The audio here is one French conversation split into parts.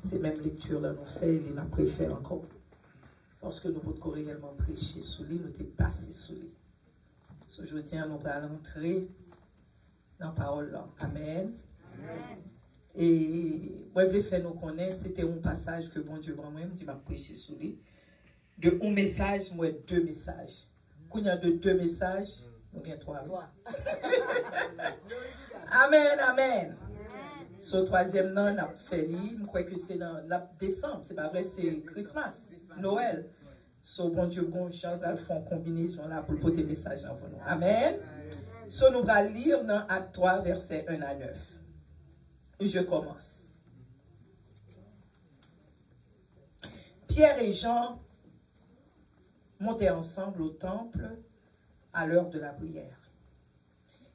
Ces mêmes lectures-là nous fait, il a préféré encore. Parce que nous pouvons réellement prêcher sous lui, nous t'es passé sous lui. Ce je tiens, nous allons entrer dans la parole là. Amen. Amen. Et moi, je voulais faire nous connaître, c'était un passage que bon Dieu moi-même dit m'a prêché sous lui. De un message, moi, deux messages. Quand il y a de deux messages, nous avons trois. Amen, amen. Ce troisième nom, on a fait, je crois que c'est dans décembre, c'est pas vrai, c'est Christmas, Noël. So, bon Dieu, bon Jean, ils font combinaison là pour porter message en vous. Amen. So, nous allons lire dans Acte 3, versets 1 à 9. Je commence. Pierre et Jean montaient ensemble au temple à l'heure de la prière.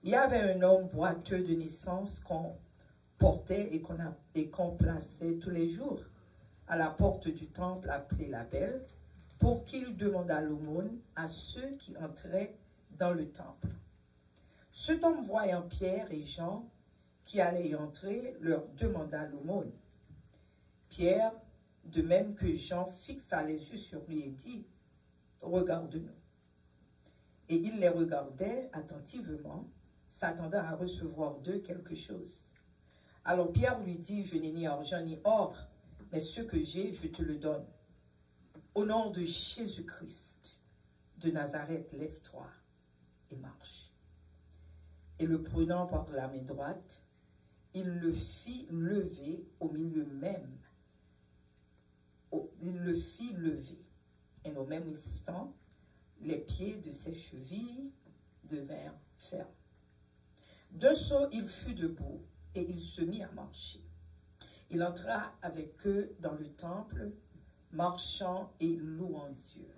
Il y avait un homme boiteux de naissance qu'on portait et qu'on plaçait tous les jours à la porte du temple appelée la Belle, pour qu'il demandât l'aumône à ceux qui entraient dans le temple. Cet homme, voyant Pierre et Jean qui allaient y entrer, leur demanda l'aumône. Pierre, de même que Jean, fixa les yeux sur lui et dit, « Regarde-nous. » Et il les regardait attentivement, s'attendant à recevoir d'eux quelque chose. Alors Pierre lui dit, « Je n'ai ni argent ni or, mais ce que j'ai, je te le donne. Au nom de Jésus-Christ de Nazareth, lève-toi et marche. » Et le prenant par la main droite, il le fit lever au milieu même. Il le fit lever. Et au même instant, les pieds de ses chevilles devinrent fermes. D'un saut, il fut debout et il se mit à marcher. Il entra avec eux dans le temple, marchant et louant Dieu.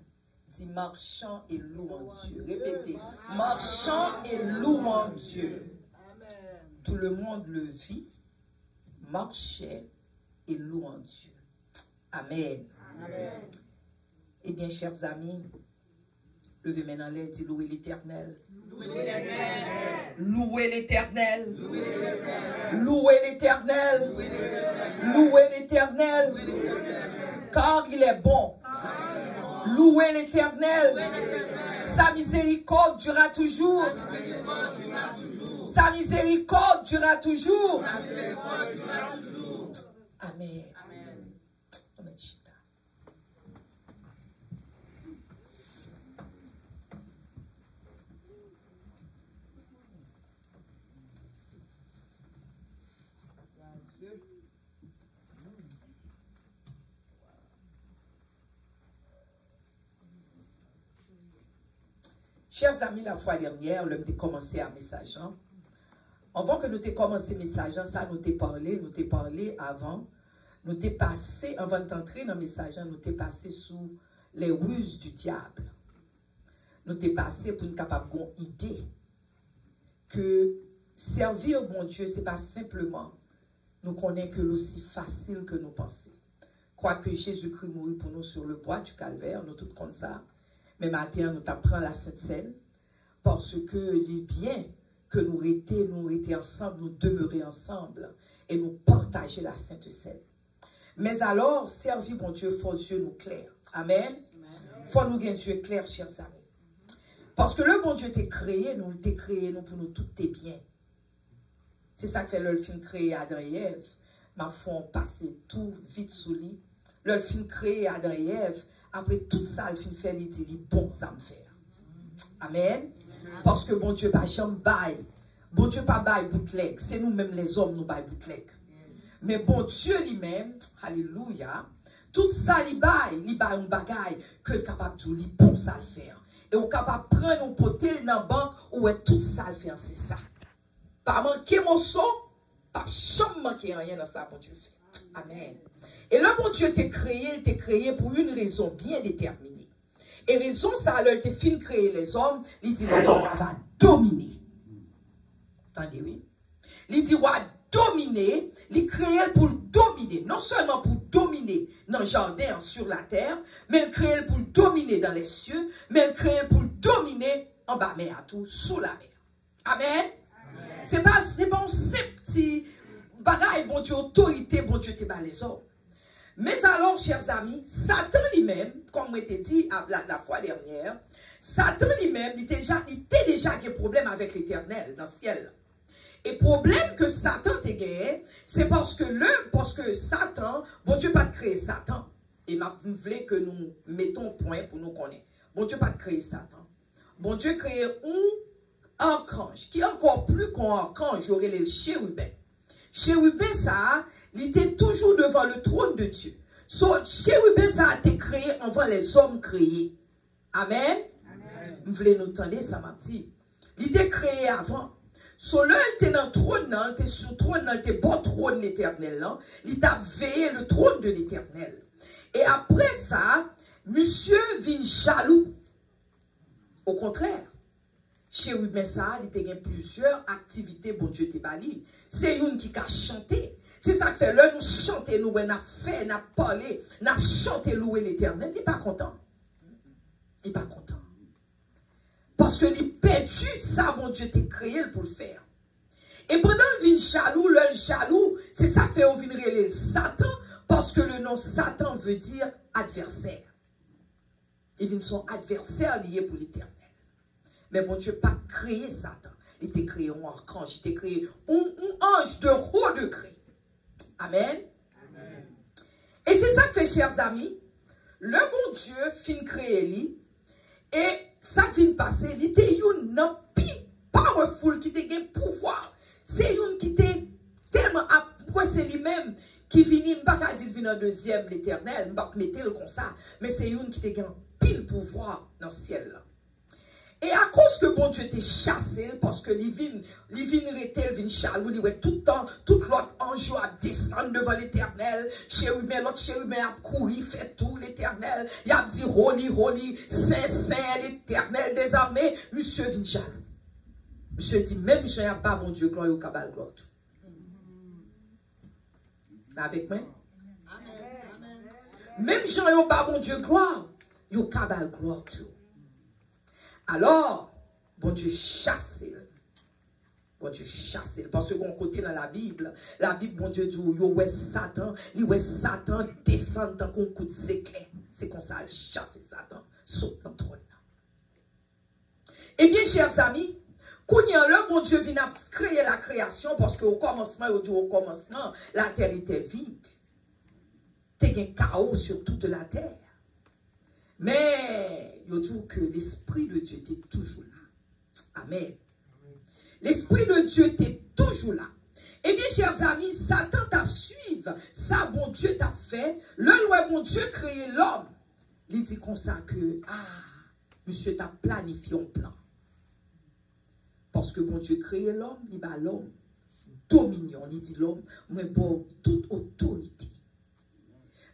Dis marchant et louant Dieu. Répétez, marchant et louant Dieu. Tout le monde le vit, marchait et louant Dieu. Amen. Amen. Eh bien, chers amis, levez maintenant les, dis louez l'Éternel. Louez l'Éternel. Louez l'Éternel. Louez l'Éternel. Car il est bon. Louez l'Éternel. Sa miséricorde durera toujours. Sa miséricorde durera toujours. Amen. Chers amis, la fois dernière, l'homme a commencé un message. Avant que nous ayons commencé le message, ça nous a parlé avant. Nous avons passé, avant d'entrer dans le message, nous avons passé sous les ruses du diable. Nous avons passé pour une capable idée que servir bon Dieu, ce n'est pas simplement nous connaître que l'aussi facile que nous pensons. Quoique Jésus-Christ mourit pour nous sur le bois du calvaire, nous tous comme ça. Mais maintenant, nous apprenons la Sainte Seine parce que il est bien que nous étions ensemble, nous demeurions ensemble et nous partager la Sainte Seine. Mais alors, servir bon Dieu, il faut Dieu nous clair. Amen. Il faut nous gagner Dieu clair, chers amis. Parce que le bon Dieu t'a créé nous pour nous tout tes biens. C'est ça que fait le film créé Adam et Ève. Ma foi, on passait tout vite sous lui. Le film créé Adam et Ève. Après tout ça, le film fait, il dit, bon, ça me fait. Amen. Parce que bon Dieu, pas jamais bail. Bon Dieu, pas bail bootleg. C'est nous-mêmes les hommes, nous bail bootleg. Mais bon Dieu lui-même, alléluia, tout ça, il bail un bagaille que le capable de lui, bon, ça le faire. Et on est capable de prendre un potel dans la banque où est tout ça le faire, c'est ça. Pas manquer mon son, pas jamais manquer rien dans ça, bon Dieu fait. Amen. Et le bon Dieu t'a créé pour une raison bien déterminée. Et raison, ça, alors, il t'a fini créer les hommes, il dit les hommes vont dominer. Attendez, oui. Il dit, va dominer, il créé pour dominer. Non seulement pour dominer dans le jardin, sur la terre, mais il créé pour dominer dans les cieux, mais il créé pour dominer en bas mer, tout, sous la mer. Amen. C'est pas un petit bagaille, bon Dieu, autorité, bon Dieu, t'es bas les hommes. Mais alors, chers amis, Satan lui-même, comme je t'ai dit la fois dernière, Satan lui-même, il était déjà un problème avec l'Éternel dans le ciel. Et problème que Satan t'a gagné, c'est parce que Satan, bon Dieu pas de créer Satan. Et m'a voulu que nous mettons point pour nous connaître. Bon Dieu pas de créer Satan. Bon Dieu créé un archange, qui est encore plus qu'un archange, il y aurait les chérubins. Chérubin, ça, il était toujours devant le trône de Dieu. So, chérubin, ça a été créé avant les hommes créés. Amen. Vous voulez nous entendre ça, m'a dit. Il était créé avant. So, là, il était dans le trône, il était sous le trône, il était bon trône l'éternel, il t'a veillé le trône de l'éternel. Et après ça, monsieur vient jaloux. Au contraire, chérubin, ça, il était plusieurs activités, bon Dieu, t'es bali. C'est une qui a chanté. C'est ça que fait, là, nous chanter, nous, on a fait, on a parlé, on a chanté, loué l'éternel. Il n'est pas content. Il n'est pas content. Parce que il perdu ça, mon Dieu, t'es créé pour le faire. Et pendant le jaloux, c'est ça que fait, on vient révéler Satan, parce que le nom Satan veut dire adversaire. Il vient son adversaire lié pour l'éternel. Mais mon Dieu, pas créé Satan. Il était créé un archange, il était créé un ange de haut degré. Amen. Amen. Et c'est ça que fait, chers amis, le bon Dieu fin créé lui, et ça qui vient passer, il était une powerful qui était un pouvoir. C'est une qui était tellement après c'est lui-même qui finit, pas qu'à dire vient en deuxième l'éternel, pas mettre comme ça, mais c'est une qui était un pile pouvoir dans le ciel là. Et à cause que bon Dieu t'est chassé, parce que il vient chalou, il tout le temps, tout l'autre ange a descendre devant l'éternel, chérubin, l'autre chérubin a couru, fait tout l'éternel, il a dit holy, holy, saint, l'éternel des armées, monsieur vient jaloux. Monsieur dit, même je n'ai pas mon Dieu, gloire au cabal, gloire tout. Avec moi? Même je n'ai pas mon Dieu, gloire, au cabal, gloire tout. Alors, bon Dieu chasse. Bon Dieu chasse. Parce que qu'on côté dans la Bible, bon Dieu dit, yo ouais Satan, Satan descend dans un coup de séclé. C'est comme ça, chasse Satan, saute dans le trône. Eh bien, chers amis, quand le bon Dieu vient créer la création, parce qu'au commencement, la terre était vide. Il y a un chaos sur toute la terre. Mais, il dit que l'Esprit de Dieu était toujours là. Amen. L'Esprit de Dieu était toujours là. Eh bien, chers amis, Satan t'a suivi. Ça, bon Dieu t'a fait. Le loi, bon Dieu créé l'homme. Il dit comme ça que, monsieur t'a planifié un plan. Parce que bon Dieu créé l'homme, il va l'homme dominion. Il dit l'homme, mais bon, toute autorité.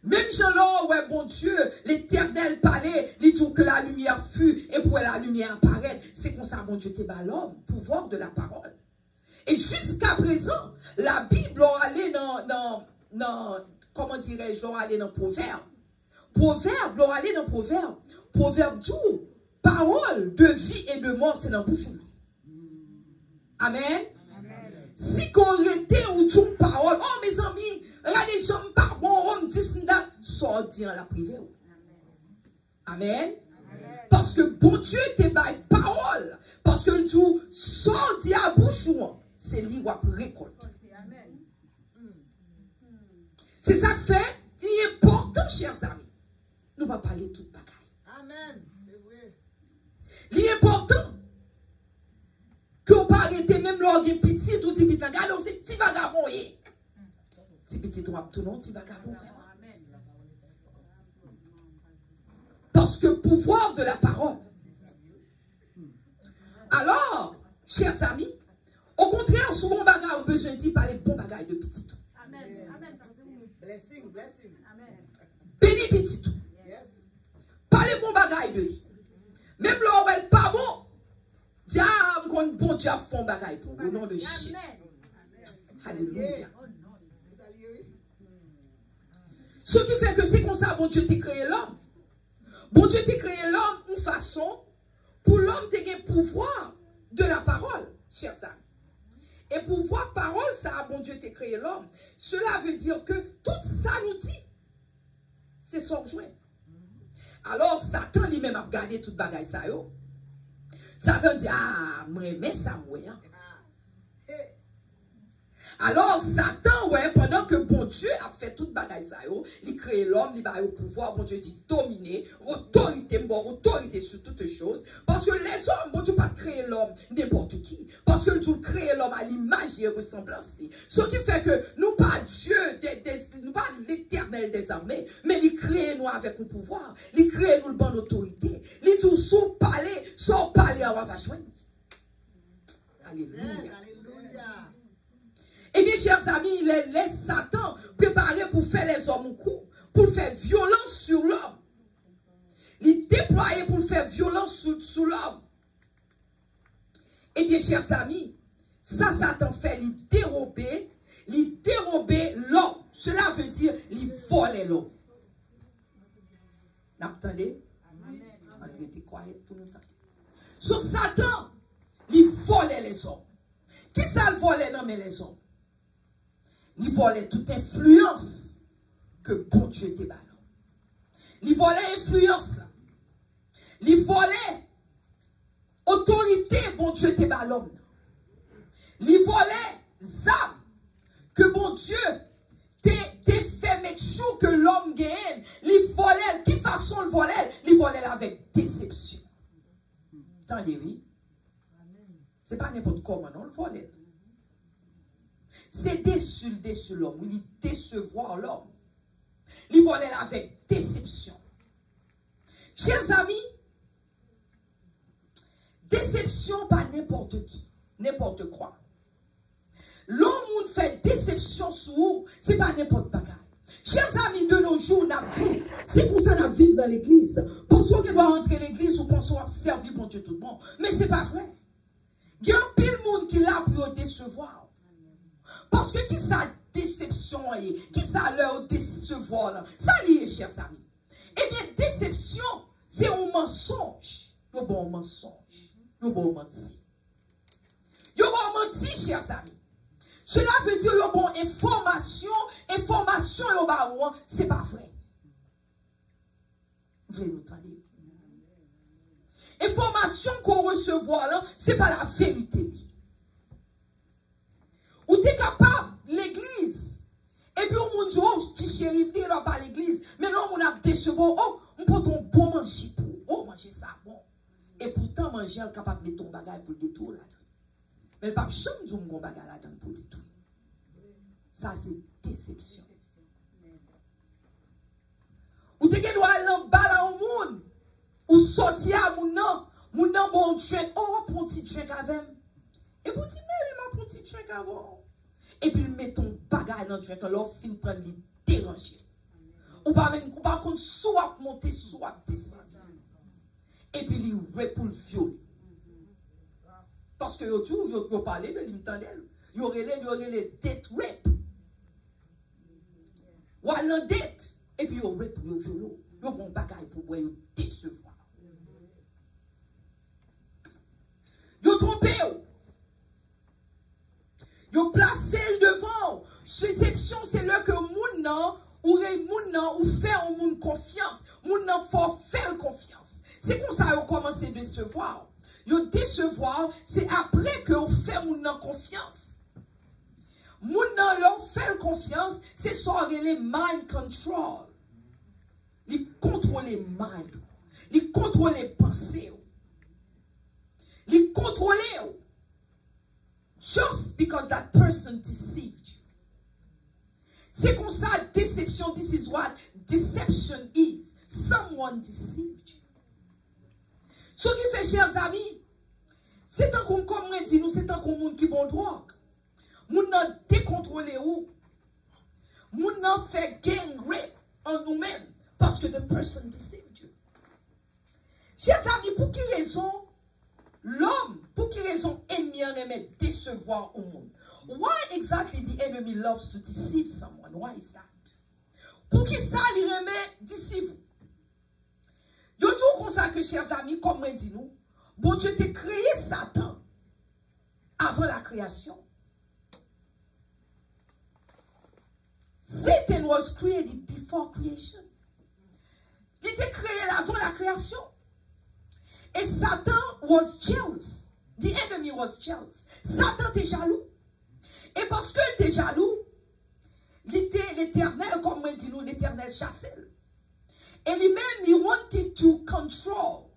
Même Jean-là, ouais, bon Dieu, l'éternel parlait, il dit que la lumière fut, et pour la lumière apparaître. C'est comme ça, bon Dieu, t'es l'homme, pouvoir de la parole. Et jusqu'à présent, la Bible, on allait dans comment dirais-je, on allait dans Proverbe. Proverbe, on allait dans Proverbe. Proverbe tout, parole de vie et de mort, c'est dans bouche. Amen. Si qu'on était ou tout parole, oh mes amis, regardez, j'aime pas bon, on me dit ça, sortir à la privée. Amen. Parce que bon Dieu t'es bail parole. Parce que tout sortir à bouche, c'est lui qui va récolter. C'est ça que fait, il est important, chers amis. Nous va parler tout bagaille. Amen. C'est vrai. Il est important. Qu'on pas arrêter même lors des petits ou des petits. Regardez, c'est petit vagabond. Petit petit, on a tout non, petit vagabond. Parce que pouvoir de la parole. Alors, chers amis, au contraire, souvent, on a besoin de dire parler bon bagaille de petit tout. Amen. Blessing, blessing. Béni petit tout. Parlez bon bagaille de lui. Même là, elle pas bon. Diable, qu'on bon Dieu font bagaille pour au nom de Jésus. Alléluia. Ce qui fait que c'est comme ça, bon Dieu t'a créé l'homme. Bon Dieu t'a créé l'homme une façon pour l'homme t'aider pouvoir de la parole, chers amis. Et pour voir parole, ça, bon Dieu t'a créé l'homme. Cela veut dire que tout ça nous dit, c'est son joint. Alors, Satan lui-même a regardé toute bagaille ça, yo. Satan dit, ah, moi, mais ça, moi, hein. Alors, Satan, ouais, pendant que bon Dieu a fait toute bagaille ça, il crée l'homme, il va au pouvoir, bon Dieu dit dominer, autorité sur toutes choses. Parce que les hommes, bon Dieu pas créer l'homme n'importe qui. Parce que Dieu crée l'homme à l'image et ressemblance. Ce qui fait que nous pas Dieu, nous pas l'éternel des armées, mais il crée nous avec le pouvoir. Il crée nous le bon autorité. Il dit, son palais, on va choisir. Alléluia. Eh bien, chers amis, il laisse Satan préparer pour faire les hommes au coup, pour faire violence sur l'homme. Il déploie pour faire violence sur l'homme. Eh bien, chers amis, ça, Satan fait, il dérober l'homme. Cela veut dire, il voler l'homme. Vous entendez? On était quiet pour nous entendre. Sur Satan, il volait les hommes. Qui ça le volait dans les hommes? Il volait toute influence que bon Dieu te ballon. Il volait influence là. Il volait autorité bon Dieu te ballon. Il volait âme que bon Dieu te fait mettre chou que l'homme gagne. Il volait, qui façon le volait? Il volait avec déception. Attendez, oui. C'est pas n'importe comment, non, le volait. C'est déçu l'homme. Il décevoir l'homme. Il volait avec déception. Chers amis, déception pas n'importe qui, n'importe quoi. L'homme fait déception sur vous, c'est pas n'importe quoi. Chers amis, de nos jours, c'est pour ça qu'on vit dans l'église. Pensons qu'on va entrer l'église ou pensons qu'on servir bon Dieu tout le monde. Mais c'est pas vrai. Il y a un pile monde qui l'a pour décevoir. Parce que qui sa déception est, qui sa leur décevoir là, ça lié, chers amis. Eh bien, déception, c'est un mensonge. Le bon mensonge. Le bon menti. Le bon menti, chers amis. Cela veut dire le bon information au baron, c'est pas vrai. Vous m'entendez? Information qu'on recevoir là, c'est pas la vérité. Ou t'es capable, l'église. Et puis on dit, oh, petit chéri, t'es là par l'église. Mais non, on a décevoir, oh, on peut ton bon manger pour, oh, manger ça, bon. Et pourtant, manger, elle est capable de mettre ton bagage pour détruire là-dedans. Mais pas jamais dit mon bagage là-dedans pour détruire. Ça, c'est déception. Ou t'es qu'elle doit aller en bas là au monde. Ou sortir à mon nom, bon drink, oh, prends un petit drink avec. Et vous dites, mais il m'a pris un petit drink avant. Et puis, il met ton bagage dans le drink, alors, fin prendre les déranger. Ou pas même, ou pas contre, soit monter, soit descendre. Et puis, il ouvre pour le violer. Parce que, il parle, il m'entendait. Il aurait les death rape. Ou à la dette. Et puis, il aurait pour le violer. Il aurait un bagage pour le décevoir. Il a trompé. Yo placé le devant. Déception, c'est là que ou fait au monde confiance. Moun nan faut faire confiance. C'est comme ça qu'on commence à décevoir. Yo décevoir, c'est après que on fait moun nan confiance. Moun nan leur fait confiance, c'est soit les mind control. Il contrôle les mind. Il contrôle les pensées. Il contrôle. Just because that person deceived you. C'est comme ça, déception, this is what deception is. Someone deceived you. Ce qui fait, chers amis, c'est un comme on dit, nous, c'est un comme monde qui bon drogue. Moun nan décontrôlé ou. Moun nan fait gang rape en nous-mêmes parce que the person deceived you. Chers amis, pour quelle raison l'homme, pour quelle raison ennemi aime décevoir au monde? Why exactly the enemy loves to deceive someone? Why is that? Pour qui ça il aime deceive? Yo tout comme ça que chers amis, comme on dit nous, bon Dieu t'a créé Satan avant la création. Satan was created before creation. Il était créé avant la création. Et Satan was jealous. The enemy was jealous. Satan était jaloux. Et parce qu'il était jaloux, l'éternel, comme on dit nous, l'éternel chassait. Et lui-même, he wanted to control.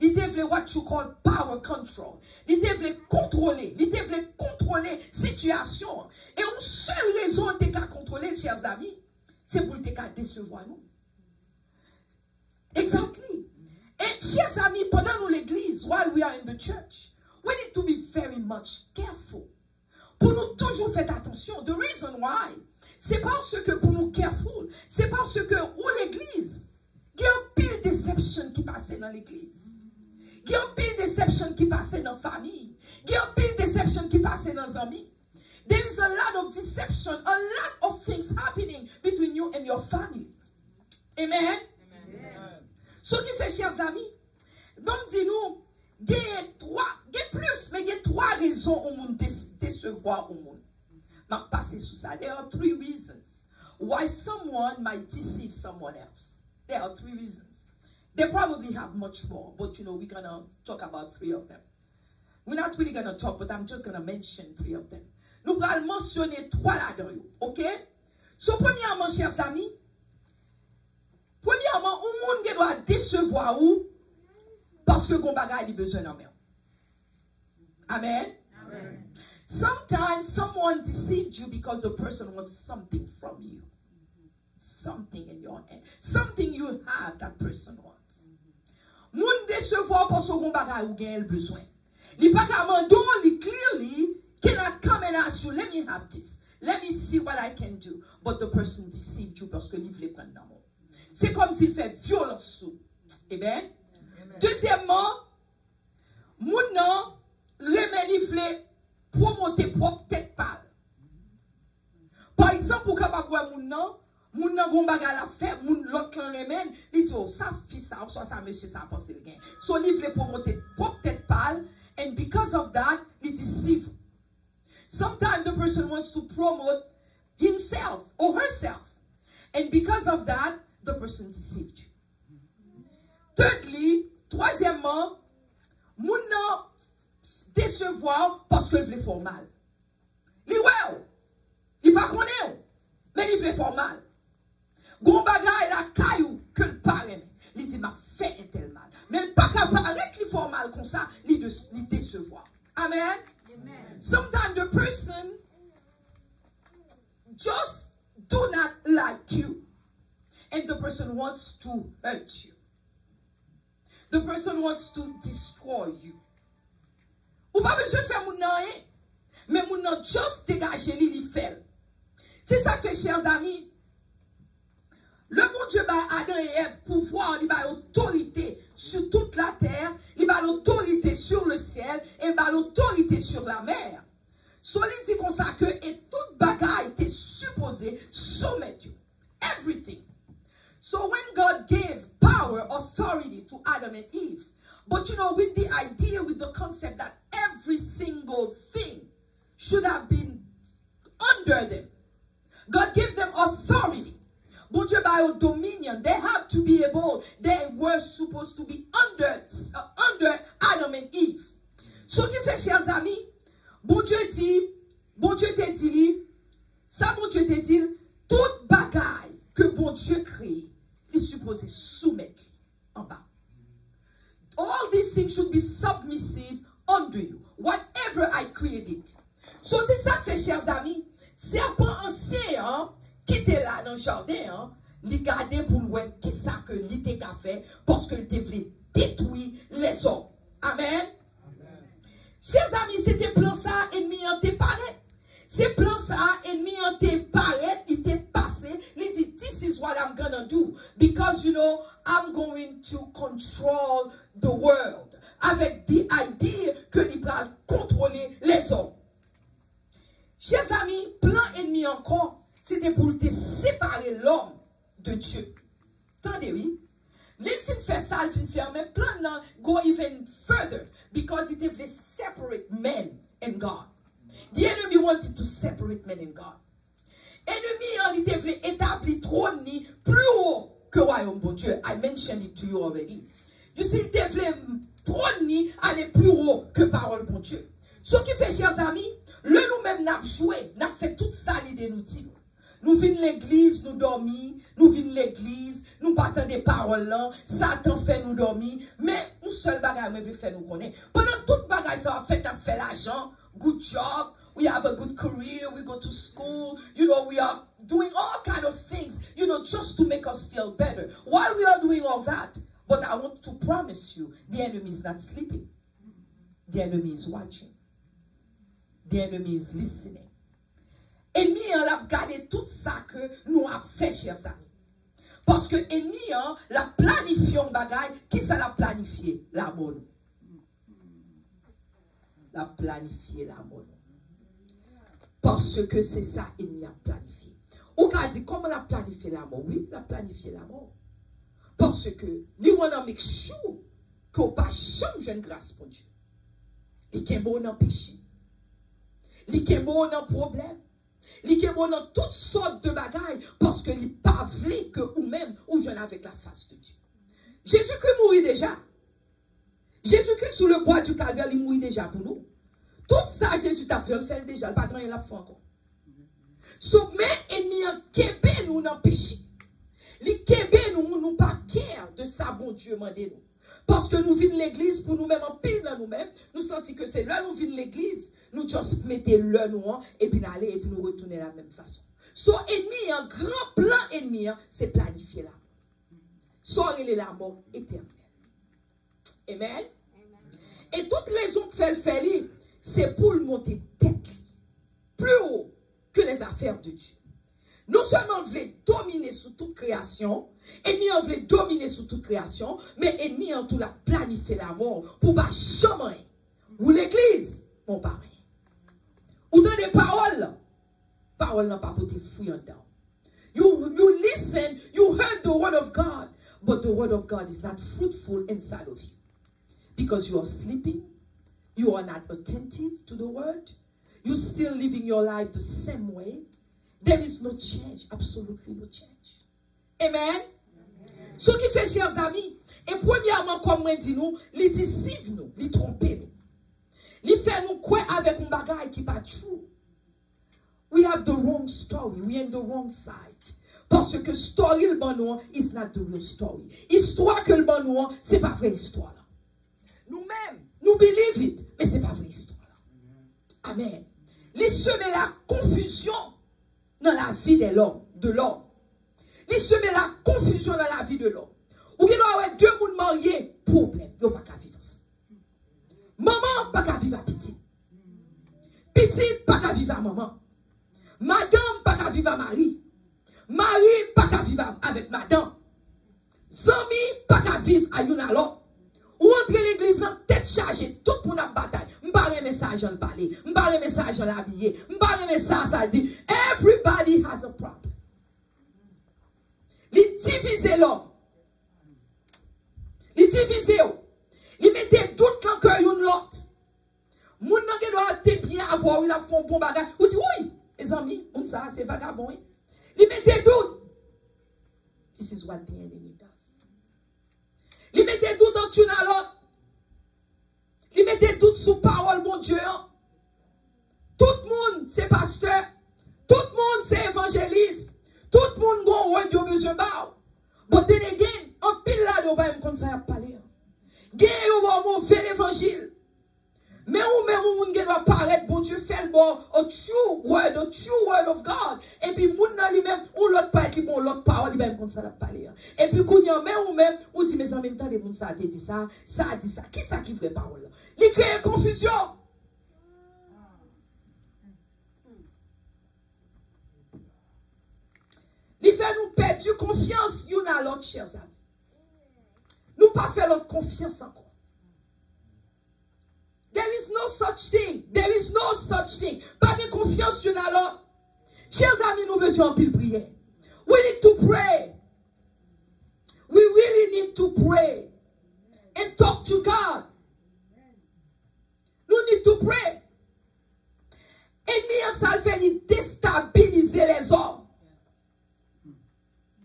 Il voulait what you call power control. Il voulait contrôler. Il voulait contrôler la situation. Et une seule raison de contrôler, chers amis, c'est pour te décevoir nous. Exactly. Et chers amis, pendant nous l'église, while we are in the church, we need to be very much careful. Pour nous toujours faire attention. The reason why, c'est parce que pour nous careful, c'est parce que où l'église, il y a un pile de déception qui passait dans l'église. Il y a un pile de déception qui passait dans la famille. Il y a un pile de déception qui passait dans les amis. There is a lot of deception, a lot of things happening between you and your family. Amen? Ce qui fait, chers amis, donc dis-nous, il y a plus, mais il y a 3 raisons au monde décevoir au monde. Je vais passer sous ça. There are 3 reasons why someone might deceive someone else. There are 3 reasons. They probably have much more, but you know, we're going to talk about 3 of them. We're not really going to talk, but I'm just going to mention 3 of them. Nous allons mentionner 3 là-dedans, ok? So, premièrement, chers amis, premièrement, un monde doit décevoir ou parce que qu'on bagaille a besoin d'en. Amen. Amen. Sometimes someone deceived you because the person wants something from you. Something in your hand. Something you have that person wants. Moun décevoir parce que qu'on bagaille ou gagne besoin. Li pa ka mandon li clearly cannot come and ask you, let me have this. Let me see what I can do. But the person deceived you parce que li vle prendre dans. C'est comme s'il fait violence sous. Amen. Deuxièmement, moun nan remen li vle promoter propre tête pâle. Par exemple, ou kapab wè moun nan gon bagay la fait, moun l'autre clan remen, li dit oh ça fils ça, soit ça monsieur ça pense le gain. So li vle promoter propre tête pâle and because of that, li deceive. Sometimes the person wants to promote himself or herself. And because of that, the person deceived you. Thirdly, troisièmement, moun nan décevoir parce que il faire mal. Li wè, li pa konnen ou, mais il veut faire mal. Gon bagay la kayou que le parrain, li dit m'a fait un tel mal. Mais il pas capable li faire mal comme ça, li décevoir. Amen. Amen. Sometimes the person just do not like you. And the person wants to hurt you. The person wants to destroy you. Ou pas besoin de faire moun nan, mais moun nan just dégager li fait. C'est ça que fait, chers amis. Le bon Dieu ba Adam et Ève pouvoir, il ba autorité sur toute la terre, il ba l'autorité sur le ciel et ba l'autorité sur la mer. So il dit comme ça que et toute bagaille était supposée soumettre. Everything. So when God gave power, authority to Adam and Eve, but you know, with the idea, with the concept that every single thing should have been under them. God gave them authority. But by dominion, they have to be able, they were supposed to be under Adam and Eve. So qui fait, chers amis, bon Dieu te dit, ça bon Dieu te dit, toute bagaille que bon Dieu crée, il est supposé soumettre en bas. All these things should be submissive under you. Whatever I created. So c'est ça que fait, chers amis. Serpent ancien, hein, qui était là dans le jardin, hein, il gardait pour nous qui ça que il était qu'à faire parce que il voulait détruire les hommes. Amen. Amen. Chers amis, c'était plan ça, ennemi en te paraît. C'est plan ça, ennemi en te paraît, il t'est passé. Il dit, this is what I'm gonna do. Because, you know, I'm going to control the world. Avec the idea que il va contrôler les hommes. Chers amis, plan ennemi encore, c'était pour te séparer l'homme de Dieu. Attendez, oui. L'ennemi fait ça, il fait mais plan non, go even further, because it will separate men and God. The enemy wanted to separate men and God. Ennemi, il te voulait établir trône plus haut que le royaume bon Dieu. I mentioned it to you already. You see, il te voulait trône aller plus haut que parole bon Dieu. Ce qui fait, chers amis, le nous-mêmes n'a joué, n'a fait toute ça l'idée nous dit. Nous venons l'église, nous dormir, nous venons l'église, nous battons des paroles là, Satan fait nous dormir, mais une seule bagaille me fait nous connaître. Pendant toute bagaille ça va fait l'argent, good job, we have a good career, we go to school, you know, we are doing all kind of things, you know, just to make us feel better. While we are doing all that, but I want to promise you, the enemy is not sleeping. The enemy is watching. The enemy is listening. Ennemi a gardé tout ça que nous avons fait, chers amis. Parce que ennemi la planifié en bagaille, qui ça l'a planifié? La mort. La planifié la mort. Parce que c'est ça ennemi a planifié. Ou qu'a dit comment la planifié la mort? Oui, la planifié la mort. Parce que nous on make sure qu'on pas changer une grâce pour Dieu. Il est bon dans péché. Il est bon dans problème. Il est bon dans toutes sortes de bagailles parce que il pas voulu que ou même ou jeune avec la face de Dieu. Jésus-Christ mourit déjà. Jésus-Christ sous le bois du calvaire, il mourit déjà pour nous. Tout ça, Jésus t'a fait, fait déjà. Le patron, il l'a fait encore. Sauf mais ennemi en kébé nous dans péché. Les kébé nous pas care de ça, bon Dieu, mandez-nous. Parce que nous venons l'église pour nous-mêmes en pile dans nous-mêmes. Nous sentons que c'est là nous venons l'église. Nous juste mettons le nous et puis aller et puis nous retourner de la même façon. Son ennemi, un grand plan ennemi, c'est planifier la mort. Son il est la mort éternelle. Amen. Et toute raison que fait le faire, c'est pour le monter tête plus haut que les affaires de Dieu. Non seulement on voulait dominer sur toute création, ennemi on voulait dominer sur toute création, mais ennemi en tout la planifié la mort pour pas jamais. Ou l'église, mon père. Ou dans des paroles, paroles n'ont pas pour te fouiller dedans. You listen, you heard the word of God, but the word of God is not fruitful inside of you. Because you are sleeping, you are not attentive to the word, you're still living your life the same way. There is no change, absolutely no change. Amen. Ce qui fait, chers amis, et premièrement, comme moi dit nous, les déceive nous, les tromper nous. Les fait nous quoi avec un bagage qui pas true. We have the wrong story, we are in the wrong side. Parce que story le bon nous is not the real story. Histoire que le bon nous, c'est pas vraie histoire là. Nous-mêmes, nous believe it, mais c'est pas vraie histoire là. Amen. Les semer la confusion dans la vie de l'homme. Il semer la confusion dans la vie de l'homme. Ou qu'il y a deux personnes mariées, problème, ils n'ont pas qu'à vivre ensemble. Maman, pas qu'à vivre à petit. Petite, pas qu'à vivre à maman. Madame, pas qu'à vivre à mari. Mari, pas qu'à vivre avec madame. Zami, pas qu'à vivre à une à l'autre. Ou entrer l'église en tête chargée, tout pour la bataille. M'barre message en parler, m'barre message en l'habiller, m'barre message ça dit. Everybody has a problem. Les diviser l'homme. Les diviser. Les mettez doute dans le cœur de l'autre. Moun nan gen doit te bien avoir, il a fait un bon bagage. Ou dit oui, les amis, on ça, c'est vagabond. Les mettez doute. This is what the enemy does. Les mettez doute en tune à l'autre. Les mettez doute sous parole, mon Dieu. Tout le monde, c'est pasteur. Tout le monde, c'est évangéliste. Tout le monde, gon roi de besoin ba. But then again, en pile là, de pas comme ça, y a parlé. Gen yo mauvais évangile. Mais ou moun gen va paraître, bon Dieu fait le bon, a true word of God. Et puis moun nan li même, ou l'autre parole qui bon l'autre parole, li même comme ça la parler. Et puis kounya même, ou dit mes amis, m'tan de moun ça a dit ça, ça a dit ça. Qui ça qui vraie parole là? Li crée confusion. Li fait nous perdre confiance, yon à l'autre, chers amis. Nous pas faire l'autre confiance encore. There is no such thing. There is no such thing. Pas de confiance sur l'autre. Chers amis, nous besoin de prier. We need to pray. We really need to pray. And talk to God. We need to pray. Ennemi, ça le fait, il déstabiliser les hommes.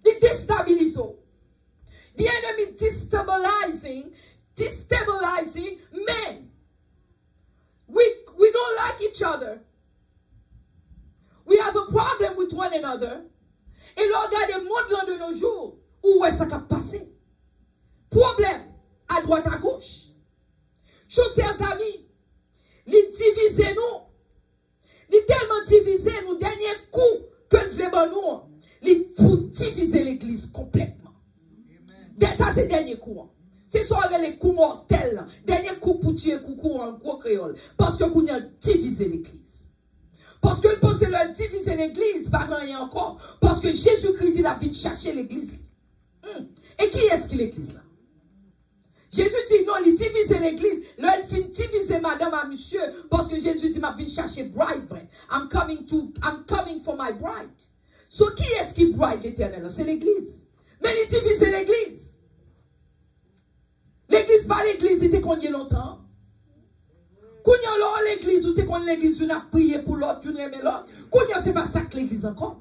Il déstabilise. The enemy destabilizing men. We don't like each other. We have a problem with one another. Et là, regardez le monde de nos jours, où est-ce que ça passé? Problème, à droite, à gauche. Chers amis, les diviser nous. Les tellement diviser nous, dernier coup que nous voulons nous, les pour diviser l'église complètement. Ça, c'est le dernier coup. C'est ça les coups mortels. Dernier coup pour tuer, coup en gros créole. Parce que nous avons divisé l'église. Parce que nous pensons leur diviser l'église, pas rien encore. Parce que Jésus-Christ dit la vie de chercher l'église. Et qui est-ce qui l'église là? Jésus dit non, il divise l'église. Là, il finit diviser madame à monsieur. Parce que Jésus dit, ma vie chercher bride. I'm coming for my bride. So, qui est-ce qui bride l'éternel? C'est l'église. Mais il divise l'église. L'église, pas l'église, il était qu'on y est longtemps. Quand il y a l'église, ou t'es qu'on l'église, on a prié pour l'autre, on aime l'autre. Quand il y a, c'est pas ça que l'église encore.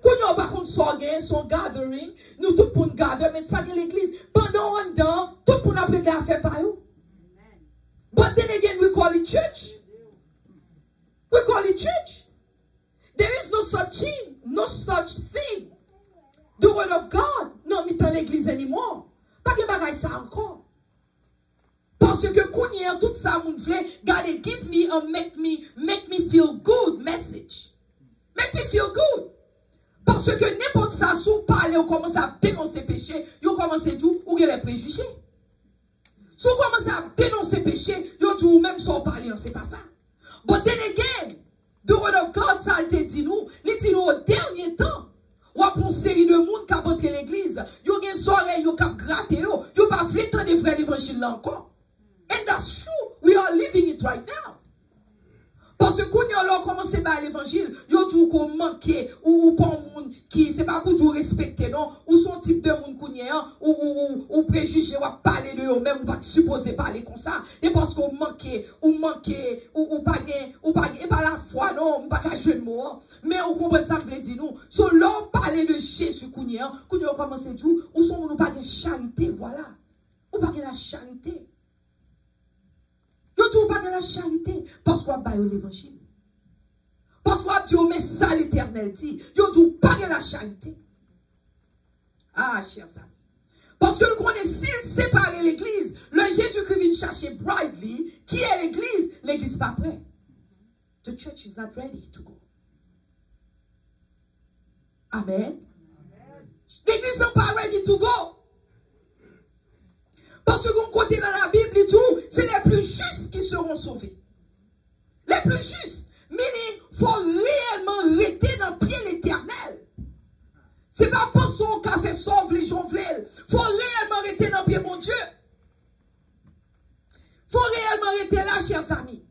Quand il y a, par contre, son gathering, nous tout pour nous gather, mais c'est pas que l'église. Pendant un temps, tout pour nous apprendre à faire par eux. But then again, we call it church. We call it church. There is no such thing. The word of God, non, mais dans l'église anymore. Pas de bagaille ça encore. Parce que quand tout ça, mon frère, God give me a make me feel good message. Make me feel good. Parce que n'importe ça, si vous parlez, vous commencez à dénoncer péché, vous commencez à dire, vous avez les préjugés. Si vous commencez à dénoncer péché, vous dites, vous même sans parler, c'est pas ça. But then again, the word of God, ça te dit nous, il dit nous au dernier temps, ou à une série de monde qui a rentré l'église, vous avez des oreilles, vous avez gratté, vous n'avez pas fait tant de vrai l'évangile là encore. And that's true. We are living it right now. Parce que quand on a commencé par l'évangile, il y a tout qu'on manque, ou pas un monde qui, c'est pas pour tout respecter, non, ou son type de monde qu'on y a, ou préjugé, ou parler de eux, même, ou pas supposer parler comme ça, et parce qu'on manque, ou pas, et pas la foi, non, ou pas qu'à jouer de mots, mais on comprend ça, me dit nous, so l'on parler de Jésus qu'on y a commencé à dire, ou sont, nous pas de charité, voilà, ou pas de la charité. Nous ne pas de la charité parce qu'on a l'évangile. Parce qu'on a dit, mais ça l'éternel dit. Nous ne pas de la charité. Ah, chers amis. Parce que nous connaissons, s'il sépare l'église, le Jésus-Christ vient chercher brightly, qui est l'église? L'église n'est pas prête. The church is not ready to go. Amen. L'église n'est pas ready to go. Parce que vous côté dans la Bible et tout, c'est les plus justes qui seront sauvés. Les plus justes. Meaning, il faut réellement rester dans le pied l'éternel. Ce n'est pas pour son café sauve les gens veulent. Il faut réellement rester dans le pied mon Dieu. Il faut réellement rester là, chers amis.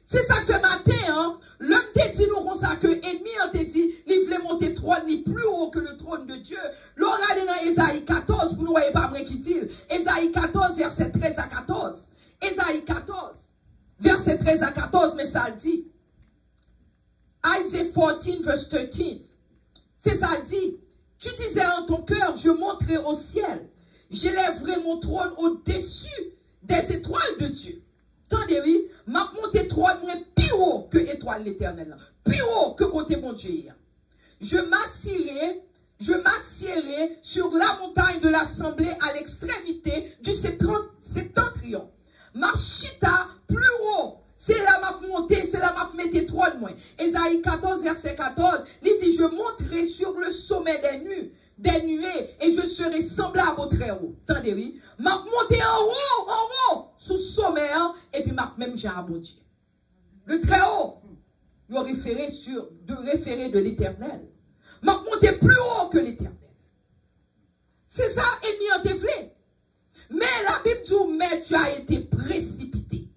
C'est ça que fait matin, hein. L'homme te dit nous comme ça que l'ennemi te dit, il voulait monter trône, ni plus haut que le trône de Dieu. L'on regarde dans Ésaïe 14, vous ne voyez pas vrai qui dit. Ésaïe 14, verset 13 à 14. Ésaïe 14, verset 13 à 14, mais ça dit. Isaiah 14, verse 13. C'est ça dit. Tu disais en ton cœur, je monterai au ciel. J'élèverai mon trône au-dessus des étoiles de Dieu. Attendez, oui, m'a monté trône plus haut que étoile l'éternel, plus haut que côté mon Dieu. Je m'assierai sur la montagne de l'assemblée à l'extrémité du septentrion. Ma chita plus haut, c'est là m'a monté, c'est là m'a metté trône moins. Ésaïe 14, verset 14, il dit, je monterai sur le sommet des nuées, et je serai semblable au très haut. Attendez, oui. M'a monté en haut, sous sommet, et puis m'a même j'ai abouti. Le très haut, doit référer de l'éternel. M'a monté plus haut que l'éternel. C'est ça, ennemi en t'efflé. Mais la Bible dit, mais tu as été précipité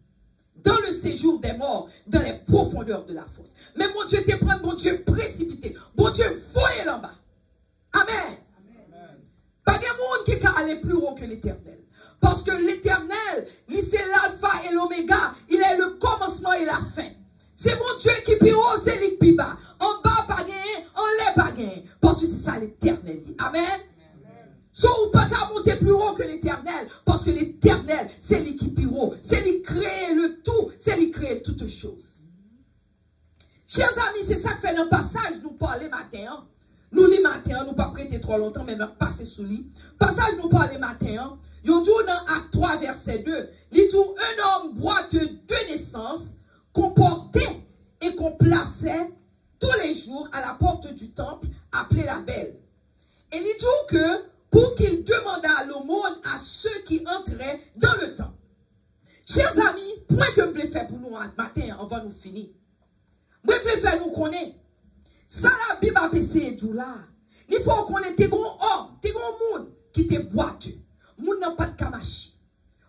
dans le séjour des morts, dans les profondeurs de la fosse. Mais mon Dieu te prend, mon Dieu précipité. Mon Dieu voyez là bas. Amen. Pas de monde qui peut aller plus haut que l'éternel. Parce que l'éternel, c'est l'alpha et l'oméga. Il est le commencement et la fin. C'est mon Dieu qui plus haut, c'est lui qui plus bas. En bas, pas gagné, en l'air, pas gagné. Parce que c'est ça l'éternel. Amen. Soit ou pas qu'à monter plus haut que l'éternel. Parce que l'éternel, c'est lui qui plus haut. C'est lui qui crée le tout. C'est lui qui crée toutes choses. Chers amis, c'est ça que fait dans le passage, nous parler matin. Nous, les matins, nous pas prêter trop longtemps, mais nous passer sous lui. Passage, nous parler matin. Nous dit dans Acte 3, verset 2. Il dit un homme boiteux de naissance, qu'on portait et qu'on plaçait tous les jours à la porte du temple, appelé la Belle. Et il dit que pour qu'il demandât l'aumône à ceux qui entraient dans le temple. Chers amis, point que je voulais faire pour nous matin, avant nous finir. Je voulais faire nous connaître. Ça la Bible a passé du là. Il faut qu'on ait des gros hommes, des gros monde qui te boiteux. Moun n'a pas de kamachi.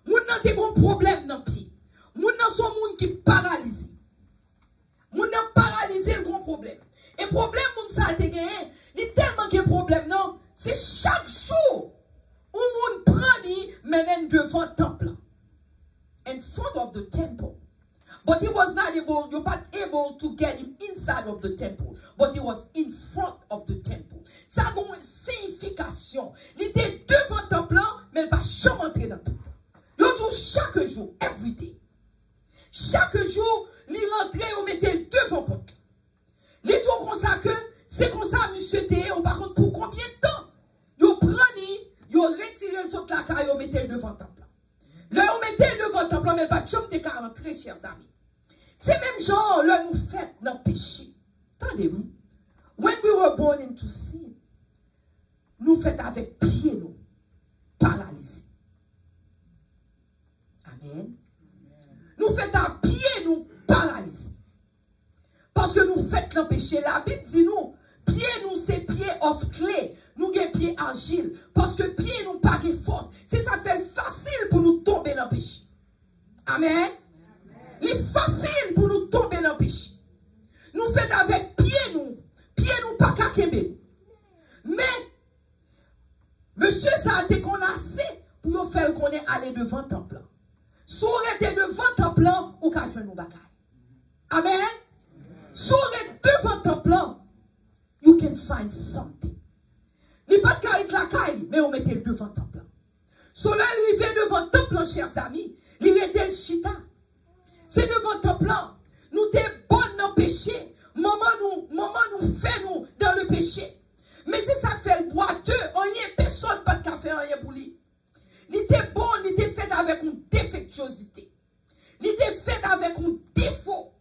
Moun n'a des gros problèmes dans le pied. Moun n'a son monde qui paralysé. Moun n'a paralysé le gros problème. Et problème moun ça a été gagné. Il y a tellement de problèmes non. C'est chaque jour où moun prend ni mène devant le temple. In front of the temple. But he was not able, you're not able to get him inside of the temple. But he was in front of the temple. Ça a une signification. Il était devant le temple, mais il ne va jamais entrer dans le temple. Il dit chaque jour, every day. Chaque jour, il rentrait, on mettait devant le porte. Il dit comme ça que, c'est comme ça, monsieur Théé, par contre, pour combien de temps? Il prenait, il retiré le saut de la caille, il mettait devant le temple. Là, on mettait devant le temple, mais pas de chambre, t'es qu'à rentrer, chers amis. C'est même genre, là, nous fait dans le péché. Attendez-vous. When we were born into sin, nous fait avec pied, nous, paralysés. Amen. Nous fait à pied, nous, paralysés. Parce que nous fait le péché. La Bible dit nous, pied, nous, c'est pied of clay. Nous, avons pied argile. Parce que pied, nous, pas de force. C'est ça qui fait facile pour nous tomber dans le péché. Amen. Il est facile pour nous tomber dans le péché. Nous faisons avec pied nous pas qu'à Québec. Mais, monsieur, ça a été qu'on a assez pour faire qu'on est allé devant le temple. Si on était devant le temple, on peut faire nos bagailles. Amen. Si on est devant le temple, you can find something. Il n'y a pas de carré de la caille, mais on mettait devant le temple. Si on arrivait devant le temple, chers amis, il était le chita. C'est devant le temple. Nous sommes bonnes dans le péché. Maman nous fait nous dans le péché. Mais c'est ça qui fait le boiteux. Personne pas de café, rien pour lui. Il était bon, il était fait avec une défectuosité. Il était fait avec un défaut.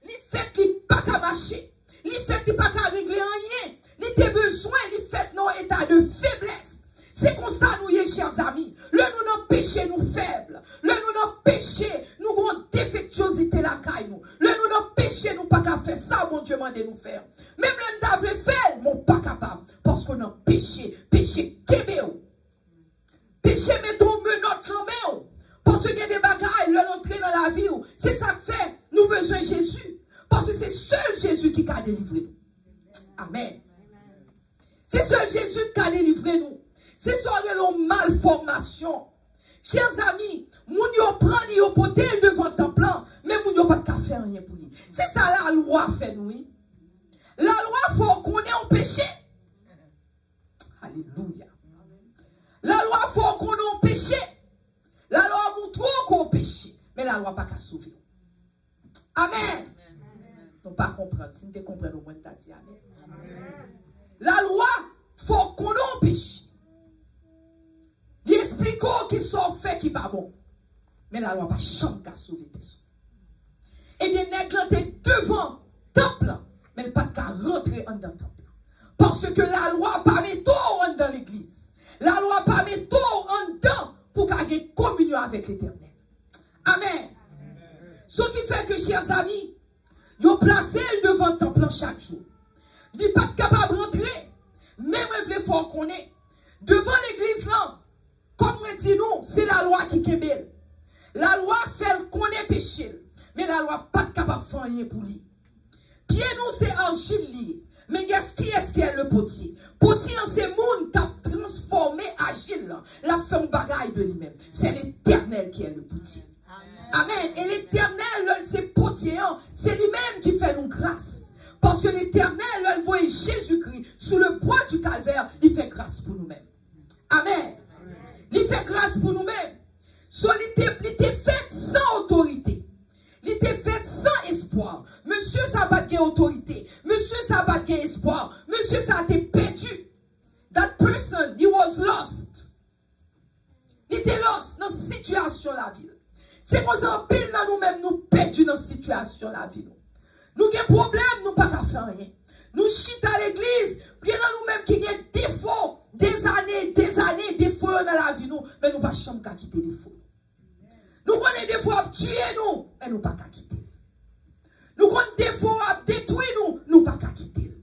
Il fait qu'il pas qu'à marcher. Il fait qu'il pas qu'à régler rien. Il était besoin, il fait non état de faiblesse. C'est comme ça nous y est, chers amis. Le nous n'en péché nous faibles. Le nous n'en péché nous avons défectuosité la caille nous. Le nous n'en péché nous pas qu'à faire ça, mon Dieu m'a dit nous faire. Même le d'avle faire, mon pas capable. Parce qu'on a péché kébéo. Péché mettons menottes l'homme. Parce qu'il y a des bagailles, l'entrée dans la vie. C'est ça que fait, nous besoin de Jésus. Parce que c'est seul Jésus qui a délivré nous. Amen. C'est seul Jésus qui a délivré nous. C'est ça une malformation. Chers amis, moun yo prend yo poté devant le temple, mais moun yo pas de café rien pour lui. C'est ça la loi fait nous. La loi faut qu'on ait un péché. Alléluia. La loi faut qu'on ait un péché. La loi montre qu'on péché, mais la loi pas qu'à sauver. Amen. Non pas comprendre, si vous comprenez au moins t'as dit amen. La loi faut qu'on ait un péché. Il explique qui sont faits qui pas bon. Mais la loi pas chambre qu'à sauver personne. Eh bien, néglanté devant le temple, mais pas qu'à rentrer dans le temple. Parce que la loi pas met tout dans l'église. La loi pas met tout en dedans pour qu'elle ait communion avec l'éternel. Amen. Ce qui fait que, chers amis, ils ont placé devant le temple chaque jour. Il n'est pas capable de rentrer. Même le fort qu'on est. Devant l'église là, comme on dit nous, c'est la loi qui est. La loi fait qu'on est péché. Mais la loi pas capable de faire rien pour lui. Pied nous, c'est argile lié. Mais qui est le potier? Potier, c'est monde qui a transformé agile. La femme bagaille de lui-même. C'est l'éternel qui est le potier. Amen. Et l'éternel, c'est potier, c'est C'est lui-même qui fait nous grâce. Parce que l'Éternel, elle voit Jésus-Christ sous le bois du calvaire, il fait grâce pour nous-mêmes. Amen. Il fait grâce pour nous-mêmes. Il était fait sans autorité. Il était fait sans espoir. Monsieur, ça n'a pas de autorité. Monsieur, ça n'a pas de espoir. Monsieur, ça a été perdu. That person, he was lost. Il était lost dans la situation la vie. C'est pour ça que pile dans nous-mêmes, nous perdus dans la situation la vie. Nous avons des problèmes, nous ne pouvons pas faire rien. Nous chitons à l'église, bien dans nous-mêmes qui avons des défauts, des années, défauts dans la vie, nous, mais nous ne pouvons pas quitter les défauts. Nous avons des défauts à tuer nous, mais nous ne pouvons pas quitter. Nous avons des défauts à détruire nous, nous ne pouvons pas quitter.